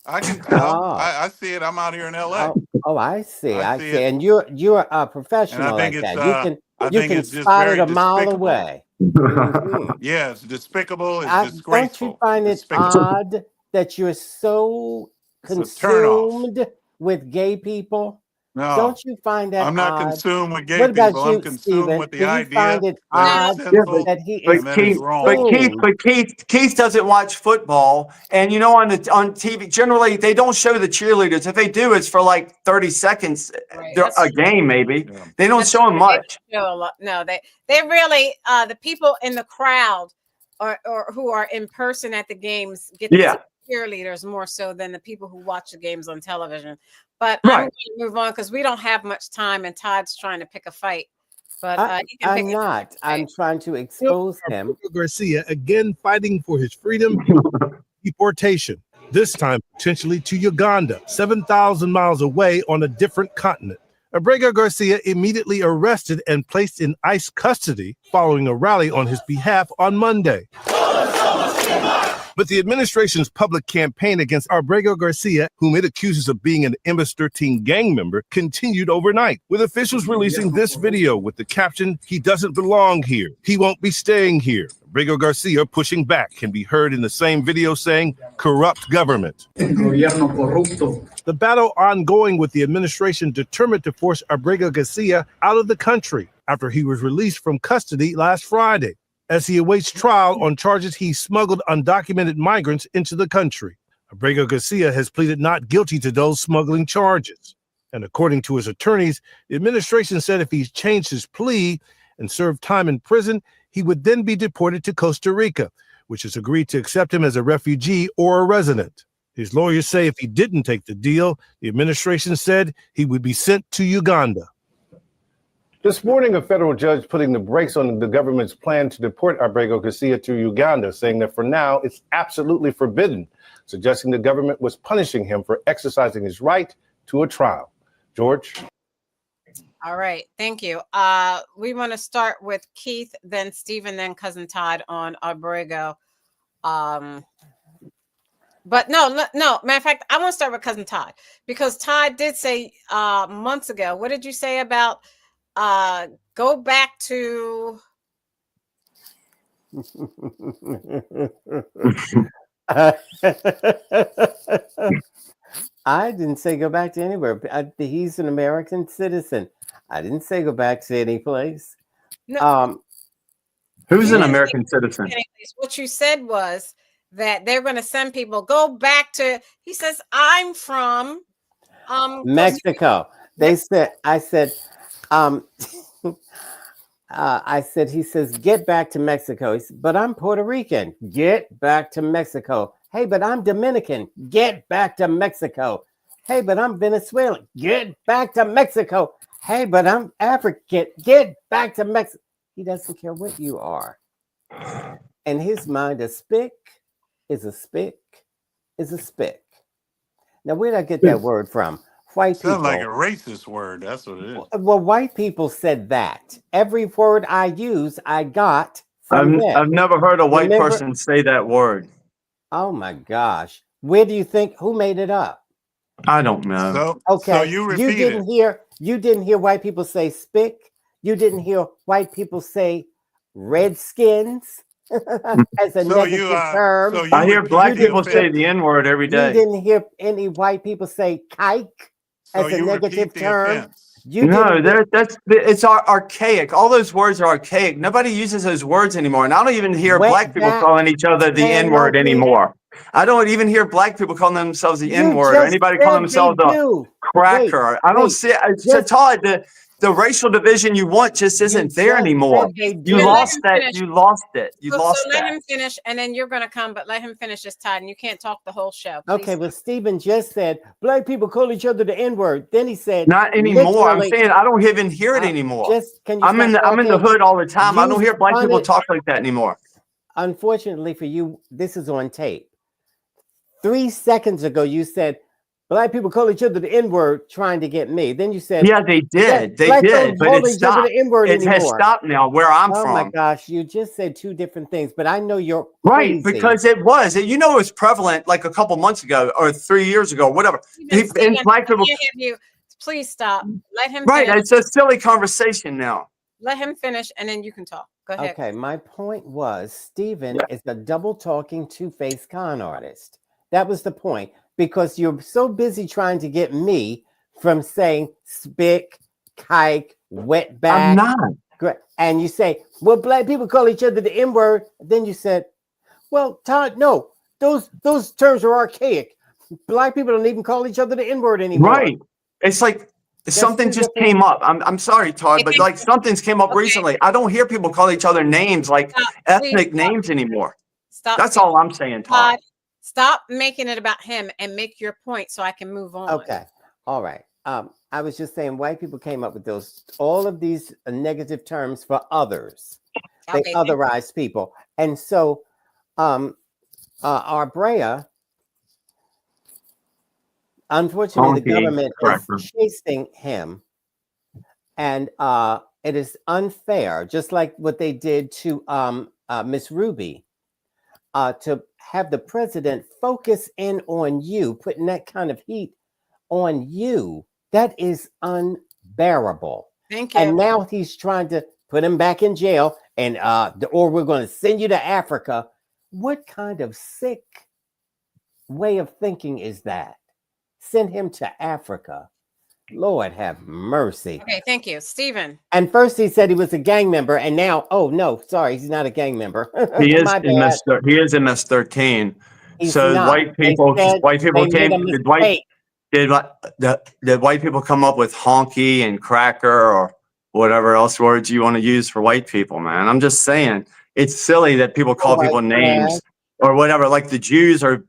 I can tell. Oh, I see it. I'm out here in LA. I see. I I see see. it. And you're a And I professional think like it's that. I You think can it's just spot it very a mile despicable. away. Mhm. Yeah, it's despicable. It's Don't you disgraceful. find it Despicable. odd that you're so It's a turnoff. consumed with gay people? No, Don't you find that I'm not odd? consumed with gay What about people. I'm you, consumed Stephen? with the Do you find idea it that No. it's odd Yeah, sinful that he but is and that it's wrong. consumed? Keith doesn't watch football, and on TV generally they don't show the cheerleaders. If they do, it's for like 30 seconds Right. a game, maybe. Yeah. They don't That's show them true. They much. don't show a lot. No, they really the people in the crowd or who are in person at the games get to Yeah, see cheerleaders more so than the people who watch the games on television. But I'm right. going to move on because we don't have much time, and Todd's trying to pick a fight. But you can pick I'm a not. I'm fight. trying to expose him. Alberto Garcia again fighting for his freedom and deportation, this time potentially to Uganda, 7,000 miles away on a different continent. Abrego Garcia immediately arrested and placed in ICE custody following a rally on his behalf on Monday. But the administration's public campaign against Abrego Garcia, whom it accuses of being an MS-13 gang member, continued overnight, with officials releasing this video with the caption, "He doesn't belong here. He won't be staying here." Abrego Garcia pushing back can be heard in the same video saying, "Corrupt government." The battle ongoing with the administration determined to force Abrego Garcia out of the country after he was released from custody last Friday, as he awaits trial on charges he smuggled undocumented migrants into the country. Abrego Garcia has pleaded not guilty to those smuggling charges. And according to his attorneys, the administration said if he changed his plea and served time in prison, he would then be deported to Costa Rica, which has agreed to accept him as a refugee or a resident. His lawyers say if he didn't take the deal, the administration said he would be sent to Uganda. This morning, a federal judge putting the brakes on the government's plan to deport Abrego Garcia to Uganda, saying that for now, it's absolutely forbidden, suggesting the government was punishing him for exercising his right to a trial. George? All right. Thank you. We want to start with Keith, then Stephen, then Cousin Todd on Abrego. But no. Matter of fact, I want to start with Cousin Todd because Todd did say months ago, what did you say about go back to I didn't say go back to anywhere. He's an American citizen. I didn't say go back to any place. No. Who's an American citizen? What you said was that they're going to send people go back to, he says, I'm from Mexico. He says, get back to Mexico. He said, but I'm Puerto Rican. Get back to Mexico. Hey, but I'm Dominican. Get back to Mexico. Hey, but I'm Venezuelan. Get back to Mexico. Hey, but I'm African. Get back to Mexico. He doesn't care what you are. In his mind, a spick is a spick is a spick. Now, where did I get that word from? White people. Sounds like a racist word. That's what it is. Well, white people said that. Every word I use, I got from them. I've never heard a white person say that word. Oh my gosh. Where do you think, who made it up? I don't know. Okay. So you repeat you didn't hear white people say spick. You didn't hear white people say redskins. as a So negative term. so you I hear repeat black the people say offense. the N-word every You day. didn't hear any white people say kike So as a you negative repeat the term. offense. You No, didn't. it's archaic. All those words are archaic. Nobody uses those words anymore. And I don't even hear black people Wetback, calling each other the N-word standover. anymore. I don't even hear black people calling themselves the You N-word or just anybody calling said they themselves a do. cracker. I don't Wait. see it. So Just Todd, the racial division you want just you isn't there just anymore. said they You Stephen, do. let lost him that. finish. You lost it. You So lost let that. him finish, and then you're going to come, but let him finish this, Todd, and you can't talk the whole show. Please. Okay, well, Stephen just said black people call each other the N-word. Then he said, Not anymore. I'm literally, saying I don't even hear it anymore. can you I'm stop in the talking? hood all the time. I You don't hear black people started, talk like that anymore. unfortunately for you, this is on tape. 3 seconds ago, you said black people call each other the N-word trying to get me. Then you said, Yeah, they did. They black did, don't but call it each other stopped. the N-word It has anymore. stopped now where I'm Oh my from. gosh, you just said two different things, but I know you're Right, crazy. because it was. You know, it was prevalent like a couple months ago or 3 years ago, whatever. Stephen, And I black people. can't have you. Please stop. Let him Right, finish. it's a silly conversation now. Let him finish, and then you can talk. Go ahead. Okay, my point was Stephen is a double talking, two-faced con artist. That was the point, because you're so busy trying to get me from saying spick, kike, wetback. I'm not. And you say, well, black people call each other the N-word. Then you said, well, Todd, no, those terms are archaic. Black people don't even call each other the N-word anymore. Right. It's like something just came up. I'm sorry, Todd, but like something's came up recently. I don't hear people call each other names like ethnic names anymore. Stop. That's all I'm saying, Todd. Todd, stop making it about him and make your point so I can move on. Okay. All right. I was just saying white people came up with all of these negative terms for others. They Okay, otherize people. And so Arbrea, unfortunately, the government is chasing him. And it is unfair, just like what they did to Miss Ruby, to have the president focus in on you, putting that kind of heat on you. That is unbearable. Thank you. And now he's trying to put him back in jail, and or we're going to send you to Africa. What kind of sick way of thinking is that? Send him to Africa. Lord have mercy. Okay, thank you. Stephen. And first he said he was a gang member, and now, oh no, sorry, he's not a gang member. He is My bad. He is MS-13. He's So not. white people They made a mistake. did white people come up with honky and cracker or whatever else words you want to use for white people, man? I'm just saying it's silly that people call people names or whatever. Like the Jews are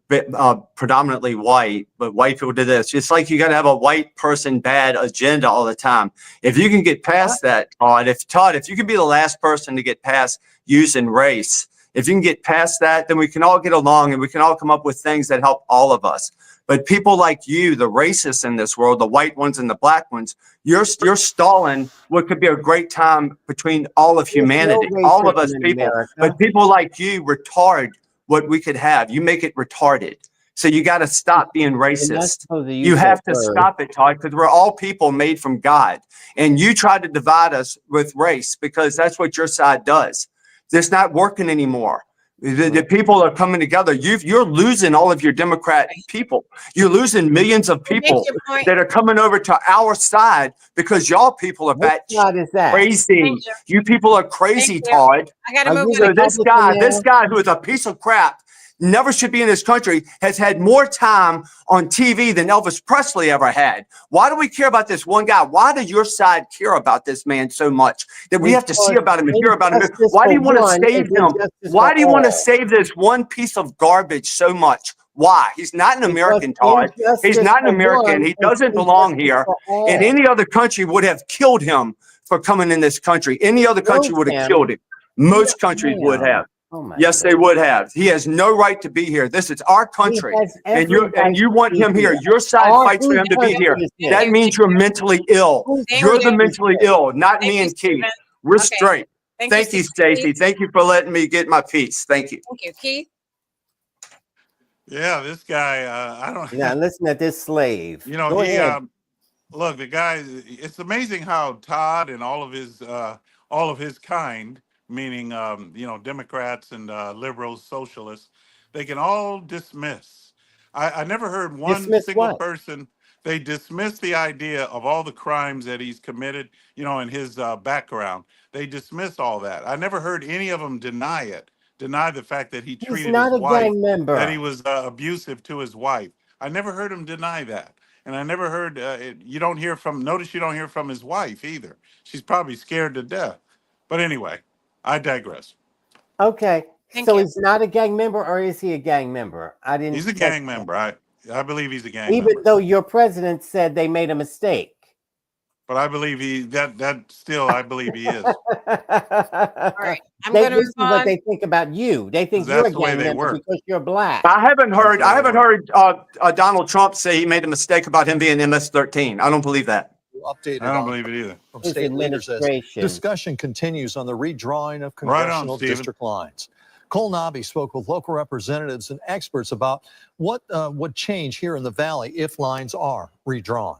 predominantly white, but white people did this. It's like you got to have a white person bad agenda all the time. If you can get past that, Todd, if you can be the last person to get past using race, if you can get past that, then we can all get along and we can all come up with things that help all of us. But people like you, the racists in this world, the white ones and the black ones, you're stalling what could be a great time between all of humanity, all of us people. But people like you retard what we could have. You make it retarded. So you got to stop being racist. You have to stop it, Todd, because we're all people made from God. And you try to divide us with race because that's what your side does. It's not working anymore. The people are coming together. You're losing all of your Democrat people. You're losing millions of people that are coming over to our side because y'all people are crazy. You people are crazy, Todd. I gotta move So on. this guy who is a piece of crap, never should be in this country, has had more time on TV than Elvis Presley ever had. Why do we care about this one guy? Why does your side care about this man so much that we have to see about him and hear about him? Why do you want to save him? Why do you want to save this one piece of garbage so much? Why? He's not an American, Todd. He's not an American. He doesn't belong here. And any other country would have killed him for coming in this country. Any other country would have killed him. Most countries would have. Yes, they would have. He has no right to be here. This is our country, and you want him here. Your side fights for him to be here. That means you're mentally ill. You're the mentally ill, not me and Keith. We're straight. Thank you, Stacey. Thank you for letting me get my piece. Thank you. Thank you, Keith. Yeah, this guy, I don't. Now listen at this slave. You know, Go ahead. Look, the guy. It's amazing how Todd and all of his kind meaning Democrats and liberals, socialists, they can all dismiss. I never heard one Dismiss single what? person. They dismiss the idea of all the crimes that he's committed, in his background. They dismiss all that. I never heard any of them deny it, deny the fact that he He's treated his not a wife, gang that he member. was abusive to his wife. I never heard him deny that. And I never heard, you don't hear notice you don't hear from his wife either. She's probably scared to death. But anyway, I digress. Okay, Thank so you. he's not a gang member, or is he a gang member? I didn't. He's a catch gang that. member. I believe he's a gang Even member. though your president said they made a mistake. But I believe I believe he is. All right, I'm This going to is move what on. they think about you. They think you're That's a the way gang they member work. because you're black. I haven't heard. That's I the way haven't it heard Donald Trump say he made a mistake about him being MS-13. I don't believe that. Updated I don't on believe it either. from His state leaders as administration. discussion continues on the redrawing of Right on, congressional Stephen. district lines. Cole Nobby spoke with local representatives and experts about what would change here in the Valley if lines are redrawn.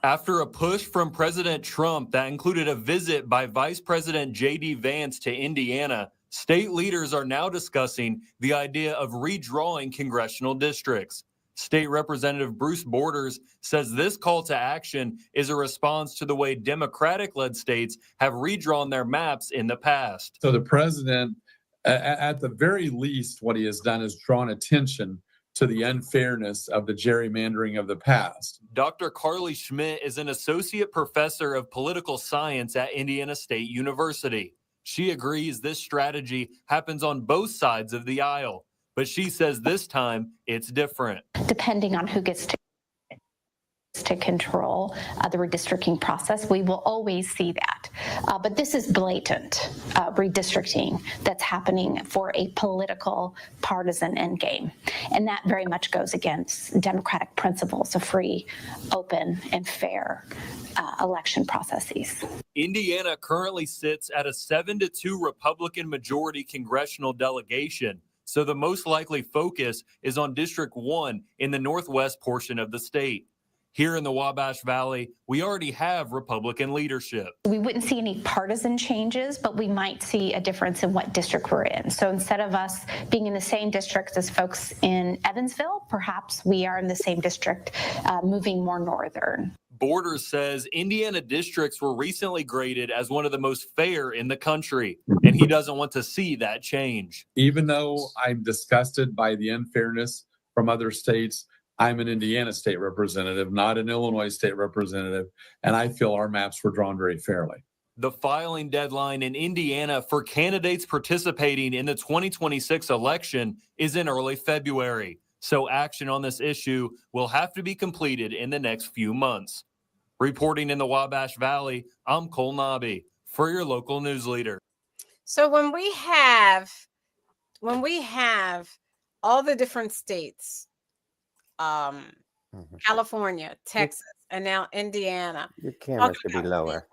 After a push from President Trump that included a visit by Vice President J.D. Vance to Indiana, state leaders are now discussing the idea of redrawing congressional districts. State Representative Bruce Borders says this call to action is a response to the way Democratic-led states have redrawn their maps in the past. So the president, at the very least, what he has done is drawn attention to the unfairness of the gerrymandering of the past. Dr. Carly Schmidt is an associate professor of political science at Indiana State University. She agrees this strategy happens on both sides of the aisle, but she says this time it's different. Depending on who gets to control the redistricting process, we will always see that. But this is blatant redistricting that's happening for a political partisan endgame. And that very much goes against democratic principles of free, open, and fair election processes. Indiana currently sits at a 7-2 Republican majority congressional delegation. So the most likely focus is on District 1 in the northwest portion of the state. Here in the Wabash Valley, we already have Republican leadership. We wouldn't see any partisan changes, but we might see a difference in what district we're in. So instead of us being in the same district as folks in Evansville, perhaps we are in the same district, moving more northern. Borders says Indiana districts were recently graded as one of the most fair in the country, and he doesn't want to see that change. Even though I'm disgusted by the unfairness from other states, I'm an Indiana state representative, not an Illinois state representative, and I feel our maps were drawn very fairly. The filing deadline in Indiana for candidates participating in the 2026 election is in early February, so action on this issue will have to be completed in the next few months. Reporting in the Wabash Valley, I'm Cole Nobby for your local news leader. So when we have all the different states, California, Texas, and now Indiana, Your camera should be lower.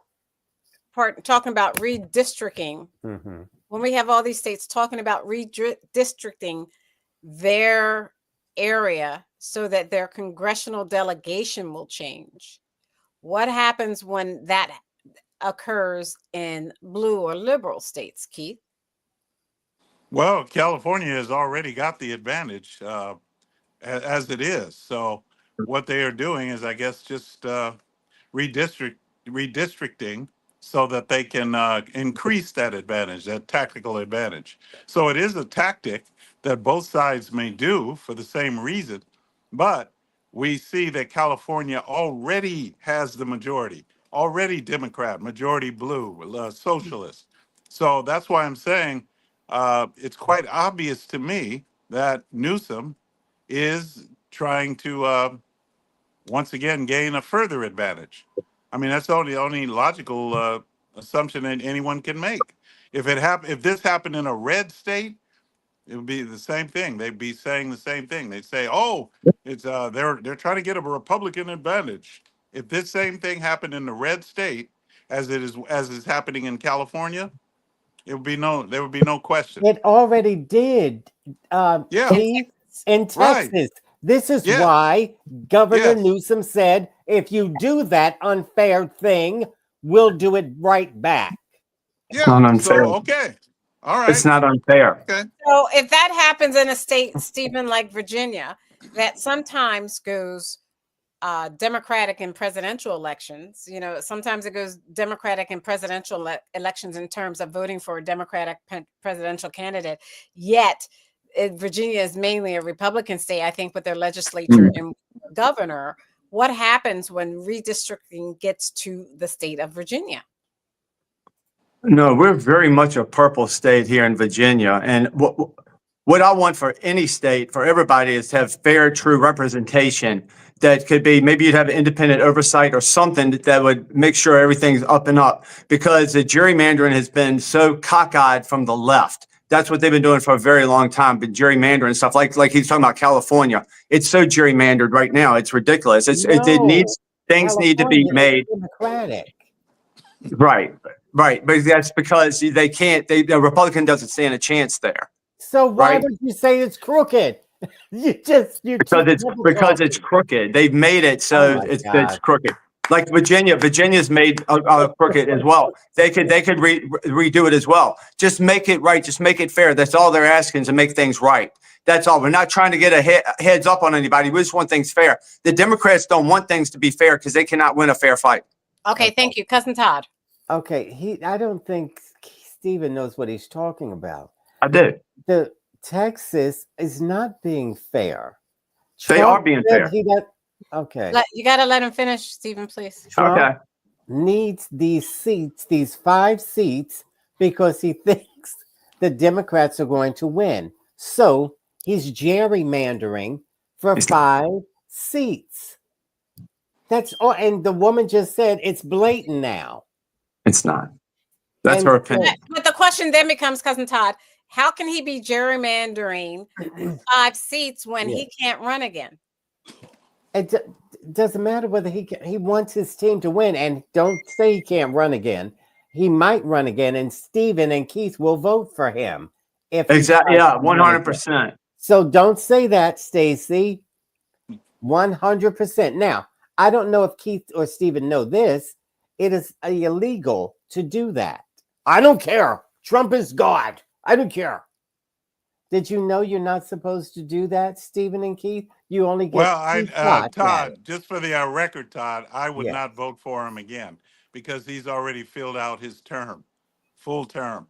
talking about redistricting. Mm-hmm. When we have all these states talking about redistricting their area so that their congressional delegation will change, what happens when that occurs in blue or liberal states, Keith? Well, California has already got the advantage as it is. So what they are doing is, I guess, just redistricting so that they can increase that advantage, that tactical advantage. So it is a tactic that both sides may do for the same reason, but we see that California already has the majority, already Democrat, majority blue, socialist. So that's why I'm saying it's quite obvious to me that Newsom is trying to once again gain a further advantage. I mean, that's the only logical assumption that anyone can make. If this happened in a red state, it would be the same thing. They'd be saying the same thing. They'd say, "Oh, it's they're trying to get a Republican advantage." If this same thing happened in the red state, as is happening in California, there would be no question. It already did. Yeah. Keith, in Texas. Right. This is Yes. why Governor Yes. Newsom said, if you do that unfair thing, we'll do it right back. It's not unfair. So, okay. All right. It's not unfair. Okay. So if that happens in a state, Stephen, like Virginia, that sometimes goes Democratic in presidential elections, you know, sometimes it goes Democratic in presidential elections in terms of voting for a Democratic presidential candidate. Yet Virginia is mainly a Republican state, I think, with their legislature and governor. What happens when redistricting gets to the state of Virginia? No, we're very much a purple state here in Virginia. And what I want for any state, for everybody, is to have fair, true representation. That could be, maybe you'd have independent oversight or something that would make sure everything's up and up, because the gerrymandering has been so cockeyed from the left. That's what they've been doing for a very long time, but gerrymandering stuff like he's talking about California. It's so gerrymandered right now. It's ridiculous. It needs, things need to be made. Democratic. Right. But that's because they can't, the Republican doesn't stand a chance there. So why would you say it's crooked? Because it's crooked. They've made it so it's crooked. Like Virginia's made crooked as well. They could redo it as well. Just make it right. Just make it fair. That's all they're asking, to make things right. That's all. We're not trying to get a heads up on anybody. We just want things fair. The Democrats don't want things to be fair because they cannot win a fair fight. Okay, thank you, Cousin Todd. Okay, I don't think Stephen knows what he's talking about. I do. The Texas is not being fair. They are being fair. Okay. You got to let him finish, Stephen, please. Trump needs these seats, these 5 seats, because he thinks the Democrats are going to win. So he's gerrymandering for 5 seats. That's all. And the woman just said it's blatant now. It's not. That's her opinion. But the question then becomes, Cousin Todd, how can he be gerrymandering 5 seats when he can't run again? It doesn't matter whether he wants his team to win, and don't say he can't run again. He might run again, and Stephen and Keith will vote for him. Exactly. Yeah, 100%. So don't say that, Stacey. 100%. Now, I don't know if Keith or Stephen know this. It is illegal to do that. I don't care. Trump is God. I don't care. Did you know you're not supposed to do that, Stephen and Keith? You only get Todd, just for the record, Todd, I would not vote for him again because he's already filled out his term, full term.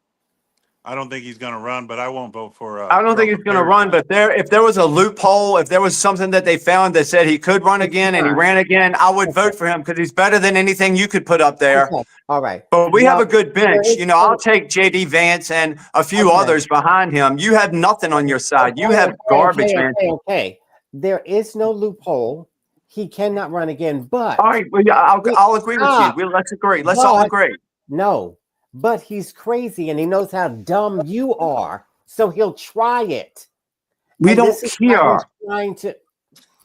I don't think he's going to run, but I won't vote for. I don't think he's going to run, but if there was a loophole, if there was something that they found that said he could run again and he ran again, I would vote for him because he's better than anything you could put up there. Okay. All right. But we have a good bench. You know, I'll take J.D. Vance and a few others behind him. You have nothing on your side. You have garbage, man. Okay. There is no loophole. He cannot run again, but. All right. Well, yeah, I'll agree with you. Let's agree. Let's all agree. No. But he's crazy and he knows how dumb you are, so he'll try it. We don't care.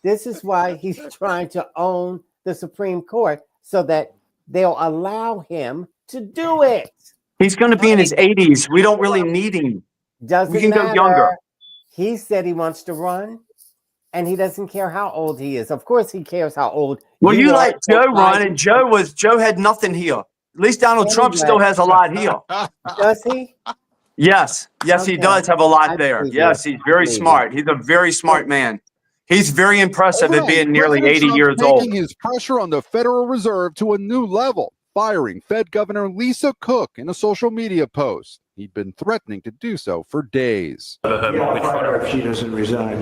This is why he's trying to own the Supreme Court so that they'll allow him to do it. He's going to be in his 80s. We don't really need him. Doesn't we can matter. go younger. He said he wants to run, and he doesn't care how old he is. Of course, he cares how old. Well, you let Joe run, and Joe had nothing here. At least Donald Trump still has a lot here. Does he? Yes, he does have a lot there. Yes, he's very smart. He's a very smart man. He's very impressive at being nearly 80 years old. Taking his pressure on the Federal Reserve to a new level, firing Fed Governor Lisa Cook in a social media post. He'd been threatening to do so for days. If she doesn't resign,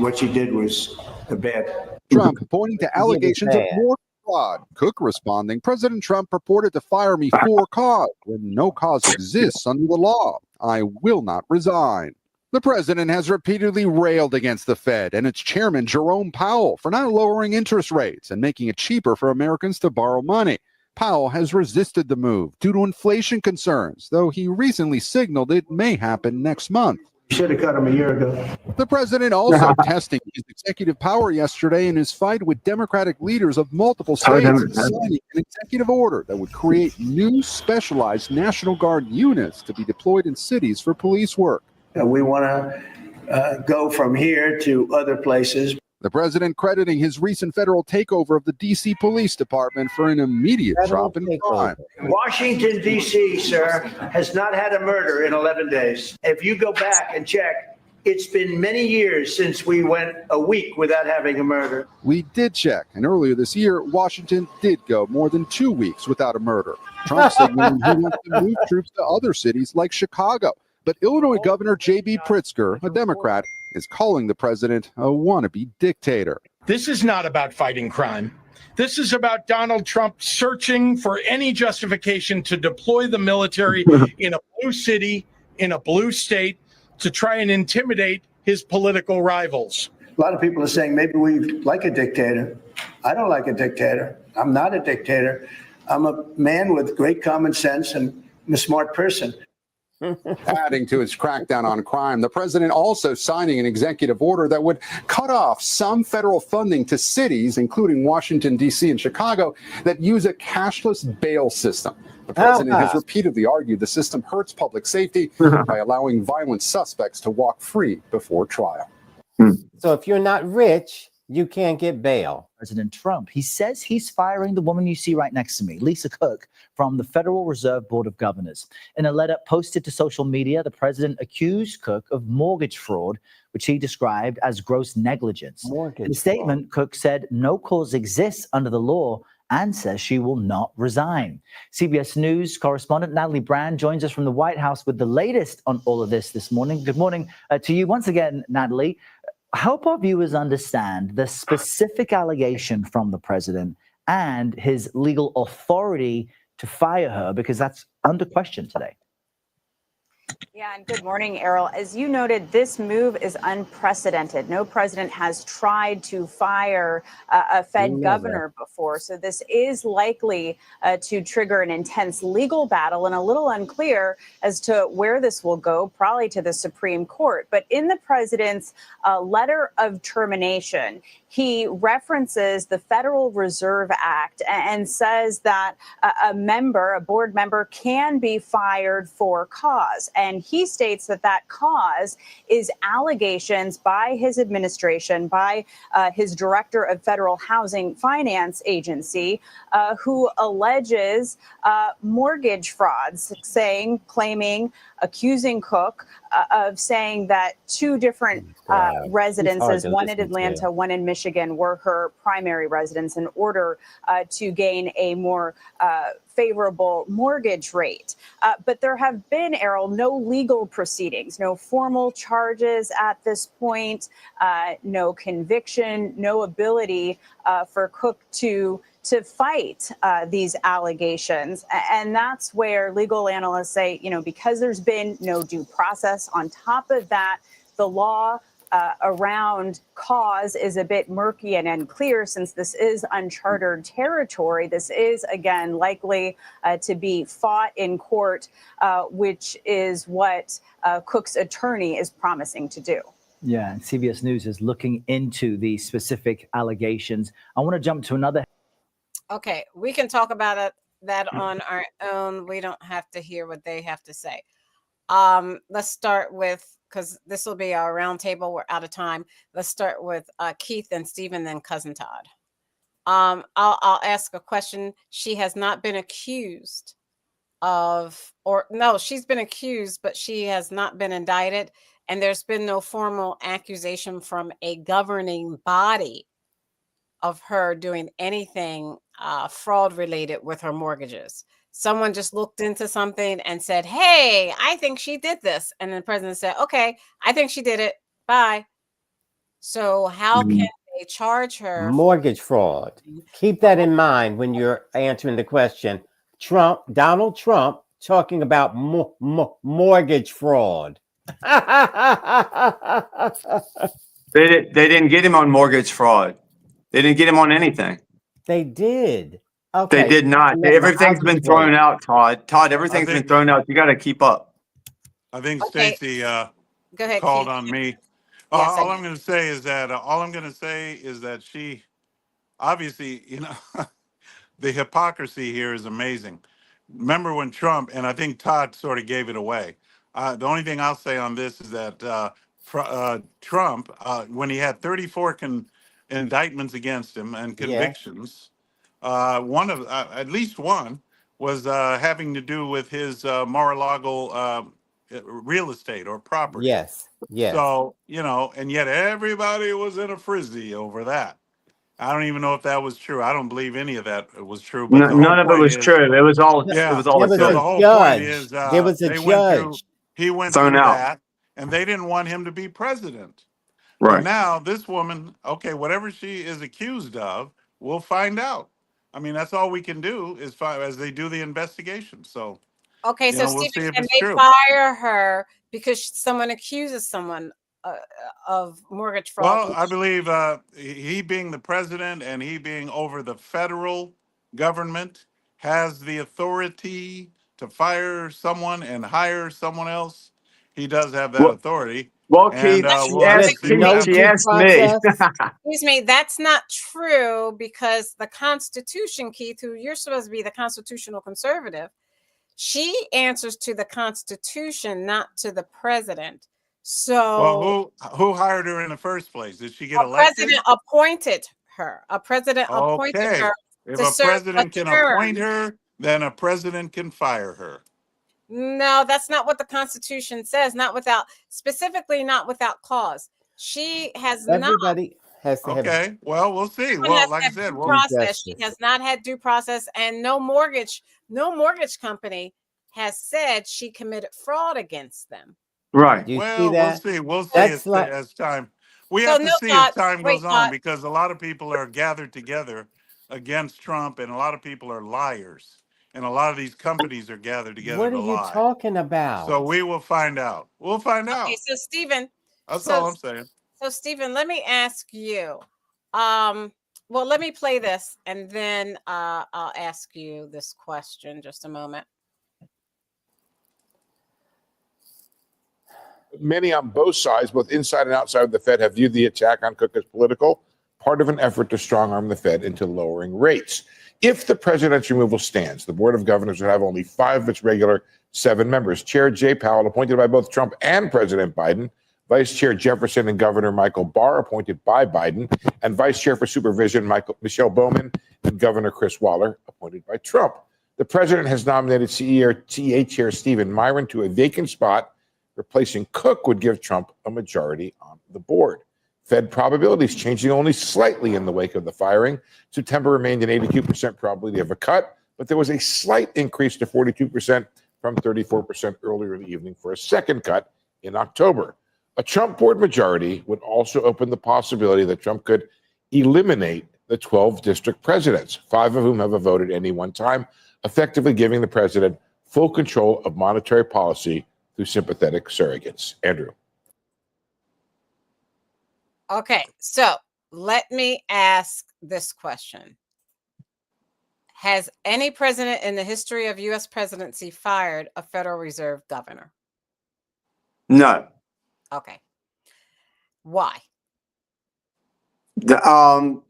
what she did was bad. Trump pointing to allegations of more fraud. Cook responding, President Trump purported to fire me for cause when no cause exists under the law. I will not resign. The president has repeatedly railed against the Fed and its chairman, Jerome Powell, for not lowering interest rates and making it cheaper for Americans to borrow money. Powell has resisted the move due to inflation concerns, though he recently signaled it may happen next month. Should have cut him a year ago. The president also testing his executive power yesterday in his fight with Democratic leaders of multiple states, signing an executive order that would create new specialized National Guard units to be deployed in cities for police work. We want to go from here to other places. The president crediting his recent federal takeover of the D.C. Police Department for an immediate drop in crime. Washington, D.C., sir, has not had a murder in 11 days. If you go back and check, it's been many years since we went a week without having a murder. We did check, and earlier this year, Washington did go more than 2 weeks without a murder. Trump signaling he wants to move troops to other cities like Chicago. But Illinois Governor J.B. Pritzker, a Democrat, is calling the president a wannabe dictator. This is not about fighting crime. This is about Donald Trump searching for any justification to deploy the military in a blue city, in a blue state, to try and intimidate his political rivals. A lot of people are saying maybe we like a dictator. I don't like a dictator. I'm not a dictator. I'm a man with great common sense and I'm a smart person. Adding to its crackdown on crime, the president also signing an executive order that would cut off some federal funding to cities, including Washington, D.C. and Chicago, that use a cashless bail system. The president has repeatedly argued the system hurts public safety by allowing violent suspects to walk free before trial. So if you're not rich, you can't get bail. President Trump, he says he's firing the woman you see right next to me, Lisa Cook, from the Federal Reserve Board of Governors. In a letter posted to social media, the president accused Cook of mortgage fraud, which he described as gross negligence. In a statement, Cook said no cause exists under the law and says she will not resign. CBS News correspondent Natalie Brand joins us from the White House with the latest on all of this morning. Good morning to you once again, Natalie. Help our viewers understand the specific allegation from the president and his legal authority to fire her, because that's under question today. Yeah, and good morning, Errol. As you noted, this move is unprecedented. No president has tried to fire a Fed governor before, so this is likely to trigger an intense legal battle and a little unclear as to where this will go, probably to the Supreme Court. But in the president's letter of termination, he references the Federal Reserve Act and says that a board member can be fired for cause. And he states that that cause is allegations by his administration, by his director of Federal Housing Finance Agency, who alleges mortgage frauds, claiming, accusing Cook of saying that two different residences, one in Atlanta, one in Michigan, were her primary residence in order to gain a more favorable mortgage rate. But there have been, Errol, no legal proceedings, no formal charges at this point, no conviction, no ability for Cook to fight these allegations. And that's where legal analysts say, because there's been no due process, on top of that, the law around cause is a bit murky and unclear since this is uncharted territory. This is, again, likely to be fought in court, which is what Cook's attorney is promising to do. Yeah, and CBS News is looking into the specific allegations. I want to jump to another. Okay, we can talk about that on our own. We don't have to hear what they have to say. Let's start with, because this will be our roundtable. We're out of time. Let's start with Keith and Stephen, then Cousin Todd. I'll ask a question. She has not been accused she's been accused, but she has not been indicted. And there's been no formal accusation from a governing body of her doing anything fraud related with her mortgages. Someone just looked into something and said, hey, I think she did this. And then the president said, okay, I think she did it. Bye. So how can they charge her? Mortgage fraud. Keep that in mind when you're answering the question. Donald Trump talking about mortgage fraud. They didn't get him on mortgage fraud. They didn't get him on anything. They did. Okay. They did not. Everything's been thrown out, Todd. Todd, everything's been thrown out. You got to keep up. I think Stacey Go ahead, called Keith. on me. Yes, all I'm going to say is that she obviously, the hypocrisy here is amazing. Remember when Trump, and I think Todd sort of gave it away. The only thing I'll say on this is that Trump, when he had 34 indictments against him and Yeah. convictions. One of at least one was having to do with his Mar-a-Lago real estate or property. Yes. Yes. So, and yet everybody was in a frizzy over that. I don't even know if that was true. I don't believe any of that was true. But the whole None of it point was is, true. It was all yeah. a There was So joke. the a whole point is, judge. There was a they went through. judge. He went Thrown through out. that, and they didn't want him to be president. But Right. now this woman, okay, whatever she is accused of, we'll find out. I mean, that's all we can do is find as they do the investigation. So, Okay, so we'll Stephen, see if can it's they true. fire her because someone accuses someone of mortgage fraud? Well, I believe he being the president and he being over the federal government has the authority to fire someone and hire someone else. He does have that Well, authority. well, And Keith, she we'll have to asked see me. what No She due happens. asked me. process. Excuse me, that's not true because the Constitution, Keith, who you're supposed to be the constitutional conservative, she answers to the Constitution, not to the president. So Well, who hired her in the first place? Did she get a elected? president appointed her. A president appointed Okay. her If to a serve a president can term. appoint her, then a president can fire her. No, that's not what the Constitution says. Not without, specifically not without clause. She has not Everybody has to have Okay. Well, we'll see. one Well, has like I had said, due well, due process. She justice. has not had due process, and no mortgage company has said she committed fraud against them. Right. Do you see well, we'll that? see. We'll see That's like as time. We So have to no see as thought. time Wait, goes on thought. because a lot of people are gathered together against Trump, and a lot of people are liars, and a lot of these companies are gathered together what are to you lie. talking about? So we will find out. We'll find Okay, out. so Stephen. That's all I'm saying. So Stephen, let me ask you. Well, let me play this, and then I'll ask you this question. Just a moment. Many on both sides, both inside and outside of the Fed, have viewed the attack on Cook as political, part of an effort to strong arm the Fed into lowering rates. If the president's removal stands, the Board of Governors would have only 5 of its regular 7 members. Chair Jay Powell, appointed by both Trump and President Biden, Vice Chair Jefferson and Governor Michael Barr, appointed by Biden, and Vice Chair for Supervision Michelle Bowman and Governor Chris Waller, appointed by Trump. The president has nominated CEA Chair Stephen Myron to a vacant spot. Replacing Cook would give Trump a majority on the board. Fed probabilities changing only slightly in the wake of the firing. September remained an 82% probability of a cut, but there was a slight increase to 42% from 34% earlier in the evening for a second cut in October. A Trump board majority would also open the possibility that Trump could eliminate the 12 district presidents, 5 of whom have voted any one time, effectively giving the president full control of monetary policy through sympathetic surrogates. Andrew. Okay, so let me ask this question. Has any president in the history of U.S. presidency fired a Federal Reserve governor? No. Okay. Why?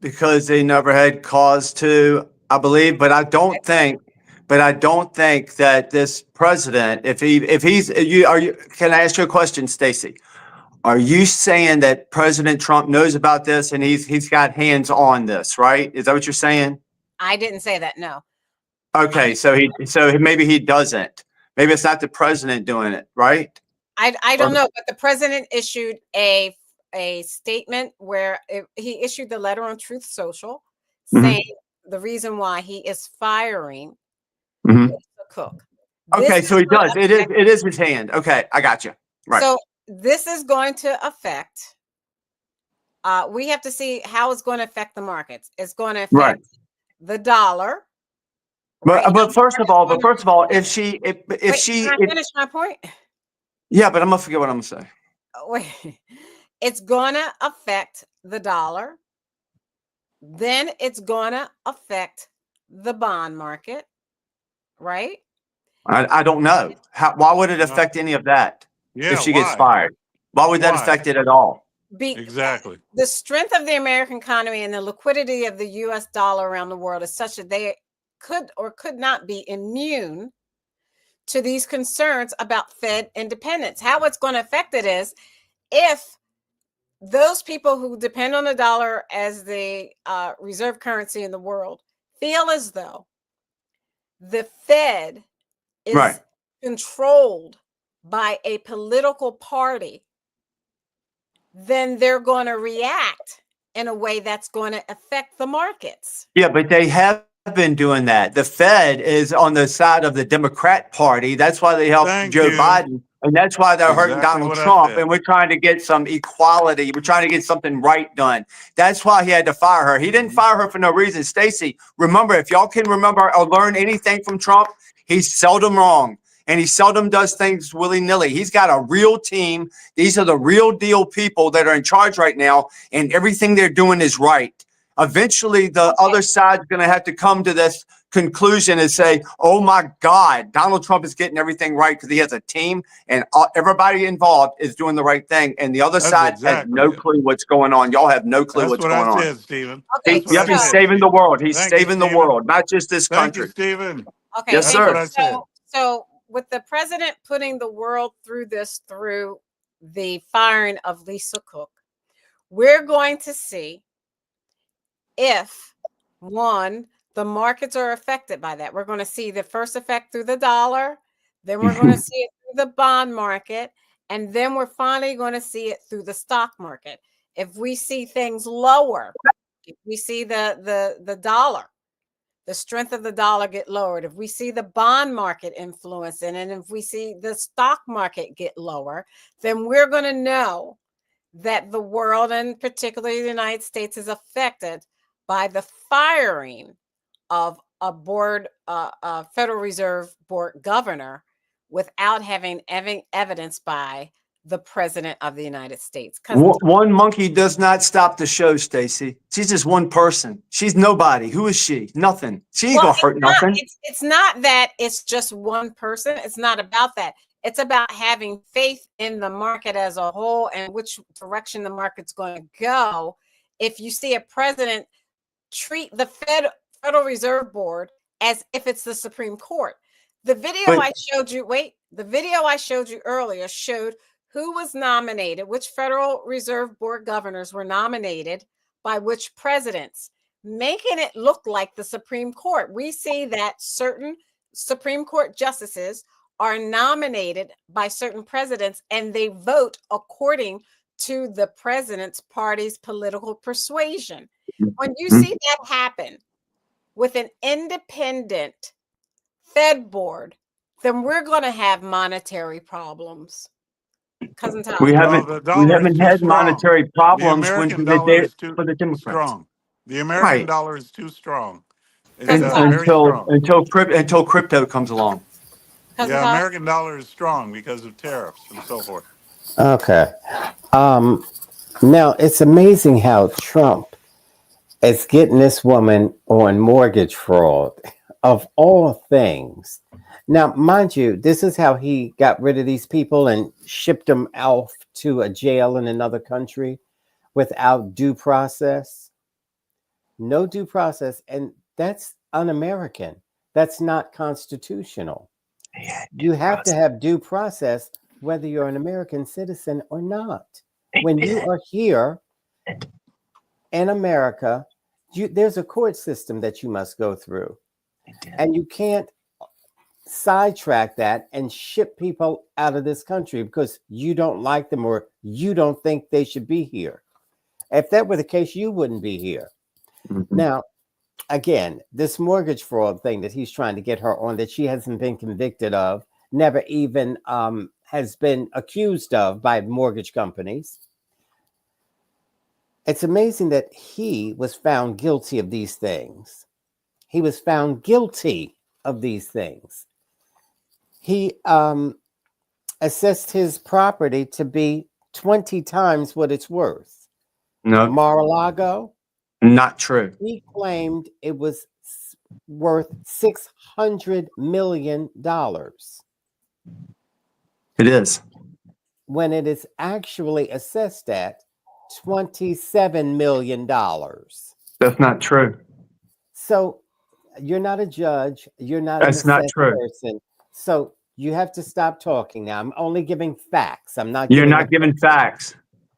Because they never had cause to, I believe, but I don't think that this president, can I ask you a question, Stacey? Are you saying that President Trump knows about this and he's got hands on this, right? Is that what you're saying? I didn't say that, no. Okay, so maybe he doesn't. Maybe it's not the president doing it, right? I don't know, but the president issued a statement where he issued the letter on Truth Social saying the reason why he is firing Cook. Okay, so he does. It is his hand. Okay, I got you. Right. So this is going to affect. We have to see how it's going to affect the markets. It's going to affect the dollar. But first of all, if she can I finish my point? Yeah, but I'm gonna forget what I'm gonna say. Wait, it's gonna affect the dollar. Then it's gonna affect the bond market, right? I don't know. Why would it affect any of that if she gets fired? Why would that affect it at all? Exactly. The strength of the American economy and the liquidity of the U.S. dollar around the world is such that they could or could not be immune to these concerns about Fed independence. How it's going to affect it is if those people who depend on the dollar as the reserve currency in the world feel as though the Fed is Right. controlled by a political party, then they're going to react in a way that's going to affect the markets. Yeah, but they have been doing that. The Fed is on the side of the Democrat Party. That's why they helped Thank Joe you. Biden. And that's why they're hurting Exactly Donald what I Trump. said. And we're trying to get some equality. We're trying to get something right done. That's why he had to fire her. He didn't fire her for no reason. Stacey, remember, if y'all can remember or learn anything from Trump, he's seldom wrong. And he seldom does things willy-nilly. He's got a real team. These are the real deal people that are in charge right now. And everything they're doing is right. Eventually, the other side's going to have to come to this conclusion and say, oh my God, Donald Trump is getting everything right because he has a team and everybody involved is doing the right thing. And the other That's side exactly has no it. clue what's going on. Y'all have no clue That's what's what I going on. said, Stephen. Okay, That's what I Yep, he's said, saving the Stephen. world. He's Thank you, saving the Stephen. world, not just this Thank you, country. Stephen. Okay, Yes, That's sir. what I said. So with the president putting the world through this through the firing of Lisa Cook, we're going to see if one, the markets are affected by that. We're going to see the first effect through the dollar, then we're going to see it through the bond market, and then we're finally going to see it through the stock market. If we see things lower, if we see the dollar, the strength of the dollar get lowered, if we see the bond market influence in it, and if we see the stock market get lower, then we're going to know that the world, and particularly the United States, is affected by the firing of a board, Federal Reserve Board governor, without having evidence by the president of the United States. One monkey does not stop the show, Stacey. She's just one person. She's nobody. Who is she? Nothing. She ain't Well, gonna hurt nothing. it's not that it's just one person. It's not about that. It's about having faith in the market as a whole and which direction the market's going to go. If you see a president treat the Federal Reserve Board as if it's the Supreme Court. The video But- I showed you, the video I showed you earlier showed who was nominated, which Federal Reserve Board governors were nominated by which presidents, making it look like the Supreme Court. We see that certain Supreme Court justices are nominated by certain presidents and they vote according to the president's party's political persuasion. When you see that happen with an independent Fed board, then we're going to have monetary problems. Cousin Tom. We Well, haven't the dollar is too had strong. monetary The problems American when dollar is for too the Democrats. strong. The American Right. dollar is too strong. It's Cousin Tom. very strong. Until crypto comes along. Cousin Yeah, Tom. American dollar is strong because of tariffs and so forth. Okay. Now it's amazing how Trump is getting this woman on mortgage fraud of all things. Now, mind you, this is how he got rid of these people and shipped them off to a jail in another country without due process. No due process. And that's un-American. That's not constitutional. You have to have due process whether you're an American citizen or not. When you are here in America, there's a court system that you must go through. And you can't sidetrack that and ship people out of this country because you don't like them or you don't think they should be here. If that were the case, you wouldn't be here. Now, again, this mortgage fraud thing that he's trying to get her on that she hasn't been convicted of, never even has been accused of by mortgage companies. It's amazing that he was found guilty of these things. He was found guilty of these things. He assessed his property to be 20 times what it's worth. No. Mar-a-Lago? Not true. He claimed it was worth $600 million. It is. When it is actually assessed at $27 million. That's not true. So you're not a judge. You're not an That's not assessed true. person. So you have to stop talking now. I'm only giving facts. I'm not You're giving not giving facts.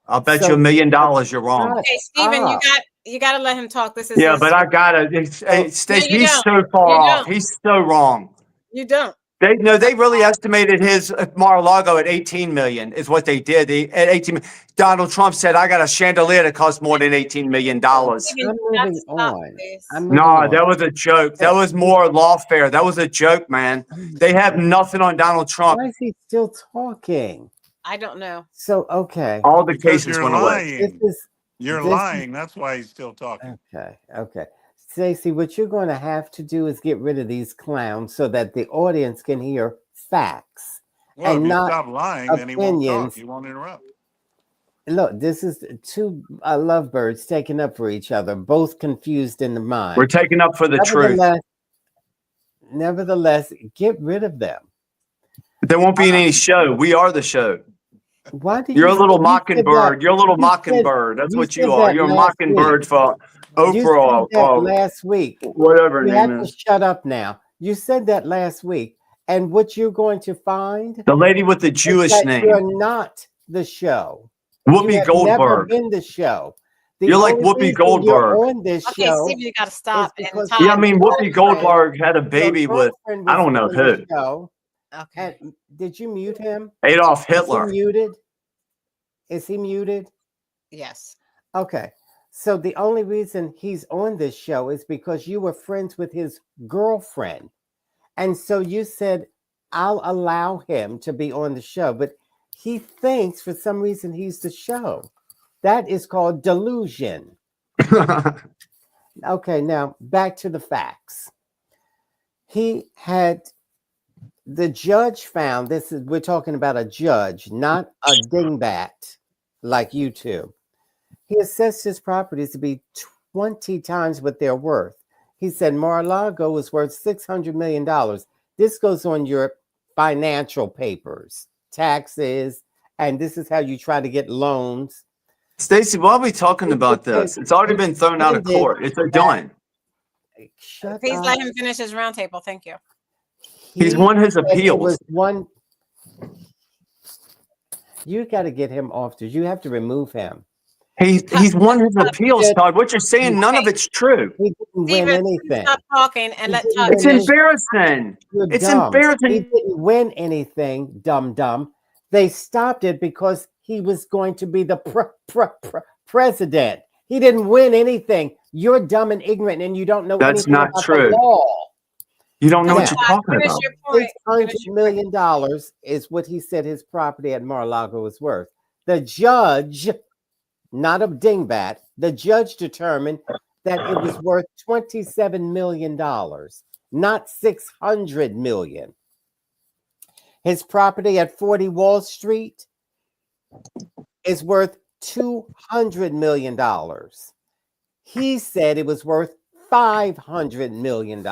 I'll bet So you $1 million you're wrong. Okay, Stephen, you got to let him talk. This is Yeah, his. but I gotta. Hey, No, Stacey, you he's don't. so far You off. don't. He's so wrong. You don't. They really estimated his Mar-a-Lago at 18 million is what they did. At 18, Donald Trump said, "I got a chandelier that costs more than $18 million." I'm moving on. I'm moving No, on. that was a joke. That was more lawfare. That was a joke, man. They have nothing on Donald Trump. Why is he still talking? I don't know. So okay. All the Because cases you're went away. lying. You're this is- lying. That's why he's still talking. Okay. Stacey, what you're going to have to do is get rid of these clowns so that the audience can hear facts Well, and if you not stop lying, then he won't talk. opinions. He won't interrupt. Look, this is two lovebirds taking up for each other, both confused in the mind. We're taking up for the truth. Nevertheless, get rid of them. There won't be any show. We are the show. Why do You're a little you said mockingbird. that- You're a little you said- mockingbird. That's you what said you are. that You're a last mockingbird week. for You Oprah. said that last week. Whatever her You name have to is. shut up now. You said that last week. And what you're going to find The lady with the is Jewish that name. you're not the show. Whoopi You have never Goldberg. been the show. The You're like only Whoopi reason Goldberg. You're on this Okay, show. Stephen, you got to stop. And because- Todd, Yeah, I mean, Whoopi girlfriend- Goldberg had a your baby with, girlfriend I was don't know on the who. show. Okay. And did you mute him? Adolf Is he Hitler. muted? Is he muted? Yes. Okay. So the only reason he's on this show is because you were friends with his girlfriend. And so you said, I'll allow him to be on the show. But he thinks for some reason he's the show. That is called delusion. Okay, now back to the facts. The judge found, we're talking about a judge, not a dingbat like you two. He assessed his properties to be 20 times what they're worth. He said Mar-a-Lago was worth $600 million. This goes on your financial papers, taxes, and this is how you try to get loans. Stacey, why are we talking about this? It's already been thrown out of court. It's done. Please let him finish his roundtable. Thank you. He's won his said it appeals. was one. You got to get him off. You have to remove him. He's won his appeals, Todd. What you're saying, none of it's true. He didn't win anything. Stop talking and let Todd It's finish. embarrassing. You're It's dumb. embarrassing. He didn't win anything, dumb. They stopped it because he was going to be the president. He didn't win anything. You're dumb and ignorant, and you don't know That's anything not about true. the law. You don't know what Now, you're talking finish about. your point. $600 million is what he said his property at Mar-a-Lago was worth. The judge, not a dingbat, the judge determined that it was worth $27 million, not $600 million. His property at 40 Wall Street is worth $200 million. He said it was worth $500 million.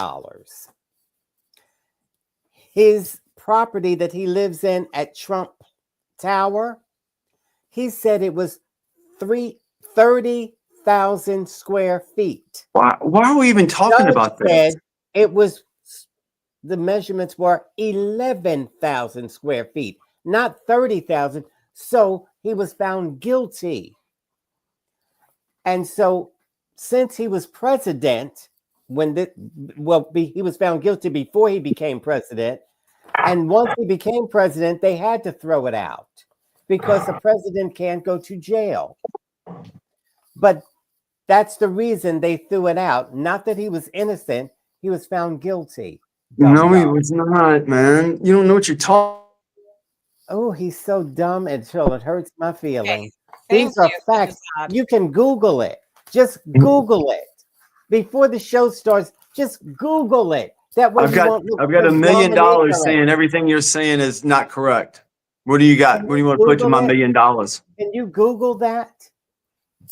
His property that he lives in at Trump Tower, he said it was 30,000 square feet. Why are we even talking Judge about this? said it was, the measurements were 11,000 square feet, not 30,000. So he was found guilty. And so since he was president, he was found guilty before he became president. And once he became president, they had to throw it out because the president can't go to jail. But that's the reason they threw it out. Not that he was innocent. He was found guilty. No, he was not, man. You don't know what you're talking. Oh, he's so dumb until it hurts my feelings. Thank These are you, facts. Todd. You can Google it. Just Google it. Before the show starts, just Google it. That way I've you got won't look $1 million dumb and ignorant. saying everything you're saying is not correct. What do you got? What do you want to put to my $1 million? Can you Google that?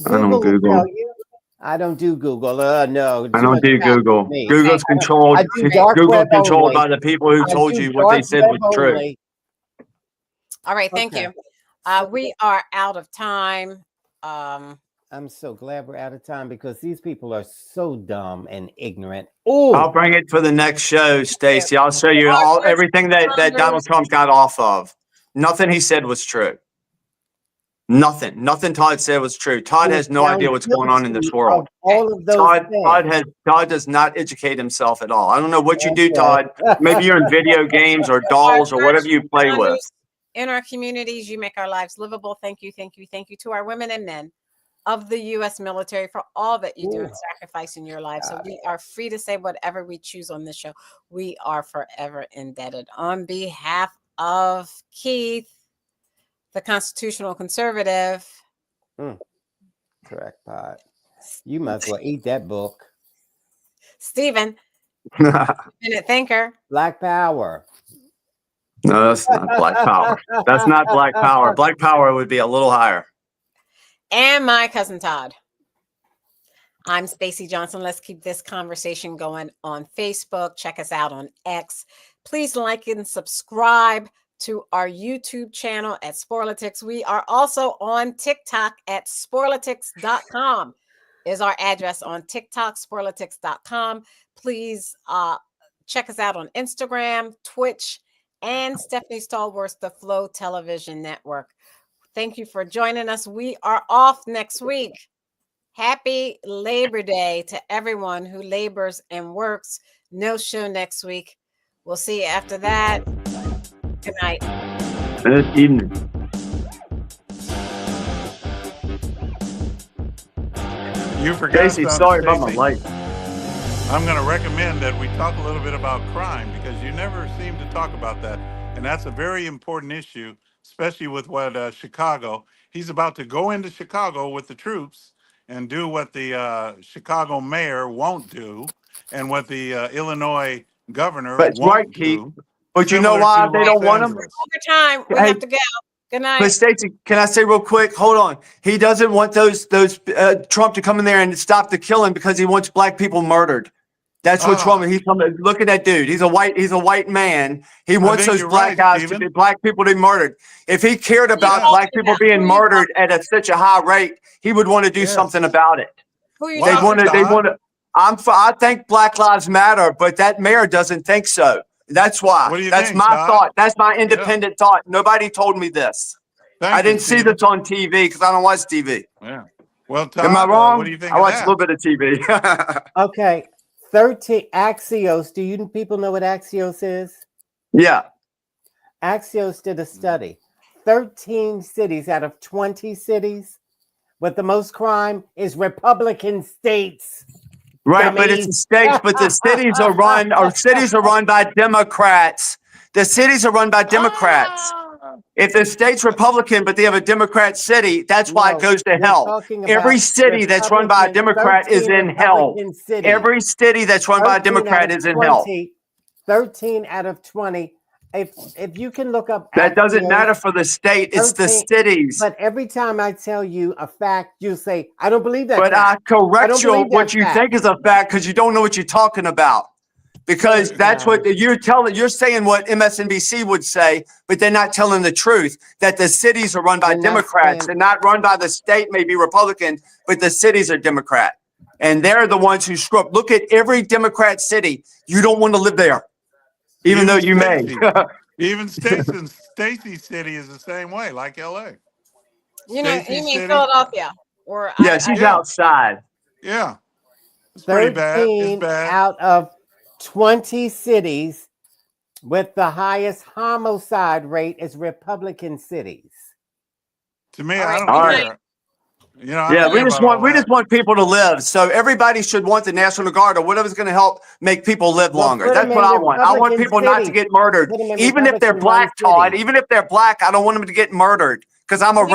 I don't will Google. tell you. I don't do Google. No. I too don't much do time Google. for me. Google's I controlled. do dark Google's web controlled only. by the people who I told do you what they dark said web was true. only. All right, thank Okay. you. We are out of time. I'm so glad we're out of time because these people are so dumb and ignorant. I'll bring it for the next show, Stacey. I'll show you everything that Donald Trump got off of. Nothing he said was true. Nothing Todd said was true. Todd has no idea what's going on in this world. All of those Todd does not educate himself at all. I don't know what you do, Okay. Todd. Maybe you're in video games or dolls or whatever you play with. In our communities, you make our lives livable. Thank you to our women and men of the U.S. military for all that you do and sacrifice in your lives. So we are free to say whatever we choose on this show. We are forever indebted. On behalf of Keith, the constitutional conservative. Correct, Pod. You might as well eat that book. Stephen, independent thinker. Black Power. No, that's not Black Power. That's not Black Power. Black Power would be a little higher. And my cousin Todd. I'm Stacey Johnson. Let's keep this conversation going on Facebook. Check us out on X. Please like and subscribe to our YouTube channel at Sporlitiks. We are also on TikTok at Sporlitiks.com is our address on TikTok, Sporlitiks.com. Please check us out on Instagram, Twitch, and Stephanie Stallworth, the Flow Television Network. Thank you for joining us. We are off next week. Happy Labor Day to everyone who labors and works. No show next week. We'll see you after that. Good night. Good evening. You forgot Stacey, something, sorry about my Stacey. light. I'm going to recommend that we talk a little bit about crime because you never seem to talk about that. And that's a very important issue, especially with what Chicago. He's about to go into Chicago with the troops and do what the Chicago mayor won't do and what the Illinois governor That's won't right, Keith. do. But you know similar why to they Los don't want him? Angeles. Overtime. We Hey, have to go. Good night. But Stacey, can I say real quick? Hold on. He doesn't want those Trump to come in there and stop the killing because he wants black people murdered. That's what's wrong. He's coming. Look at that dude. He's a white man. He wants think those you're black right, guys Stephen. to be black people to be murdered. If he cared about black people being murdered at such a high rate, he would want to do something about it. Who are you They talking want to. They about? want to. I think Black Lives Matter, but that mayor doesn't think so. That's why. What do you That's think, my Todd? thought. That's my independent thought. Nobody told me this. Thank I you, didn't see Stephen. this on TV because I don't watch TV. Yeah. Well, Todd, Am I wrong? what do you think I of watch a that? little bit of TV. Okay. 13 Axios. Do you people know what Axios is? Yeah. Axios did a study. 13 cities out of 20 cities with the most crime is Republican states. Right, but it's the states, but the cities are run by Democrats. The cities are run by Democrats. If the state's Republican, but they have a Democrat city, that's why it goes to hell. Every city that's run by a Democrat is in hell. Every city that's run by a Democrat is in hell. 13 out of 20. If you can look up That doesn't Axios, matter for the state. It's the 13 cities. But every time I tell you a fact, you say, I don't believe that. But fact. I correct don't you believe on what that you fact." think is a fact because you don't know what you're talking about. Because that's what you're telling. You're saying what MSNBC would say, but they're not telling the truth. That the cities are run by They're not Democrats saying- and not run by the state, maybe Republican, but the cities are Democrat, and they're the ones who screw up. Look at every Democrat city. You don't want to live there, even though you may. Stacey. Even Stacey City is the same way, like LA. You know, Stacey you mean City? Philadelphia? Or Yeah, she's outside. Yeah. It's pretty bad. 13 It's bad. out of 20 cities with the highest homicide rate is Republican cities. To me, All I right, don't All right. care. You know, I Yeah, don't we care just about all want that. people to live. So everybody should want the National Guard or whatever's going to help make people live Well, longer. put That's them what in I want. I want Republican people not to cities. get murdered, Put them in even if they're Republican black, run Todd. cities. Even if they're black, I don't want them to get murdered because I'm a racist.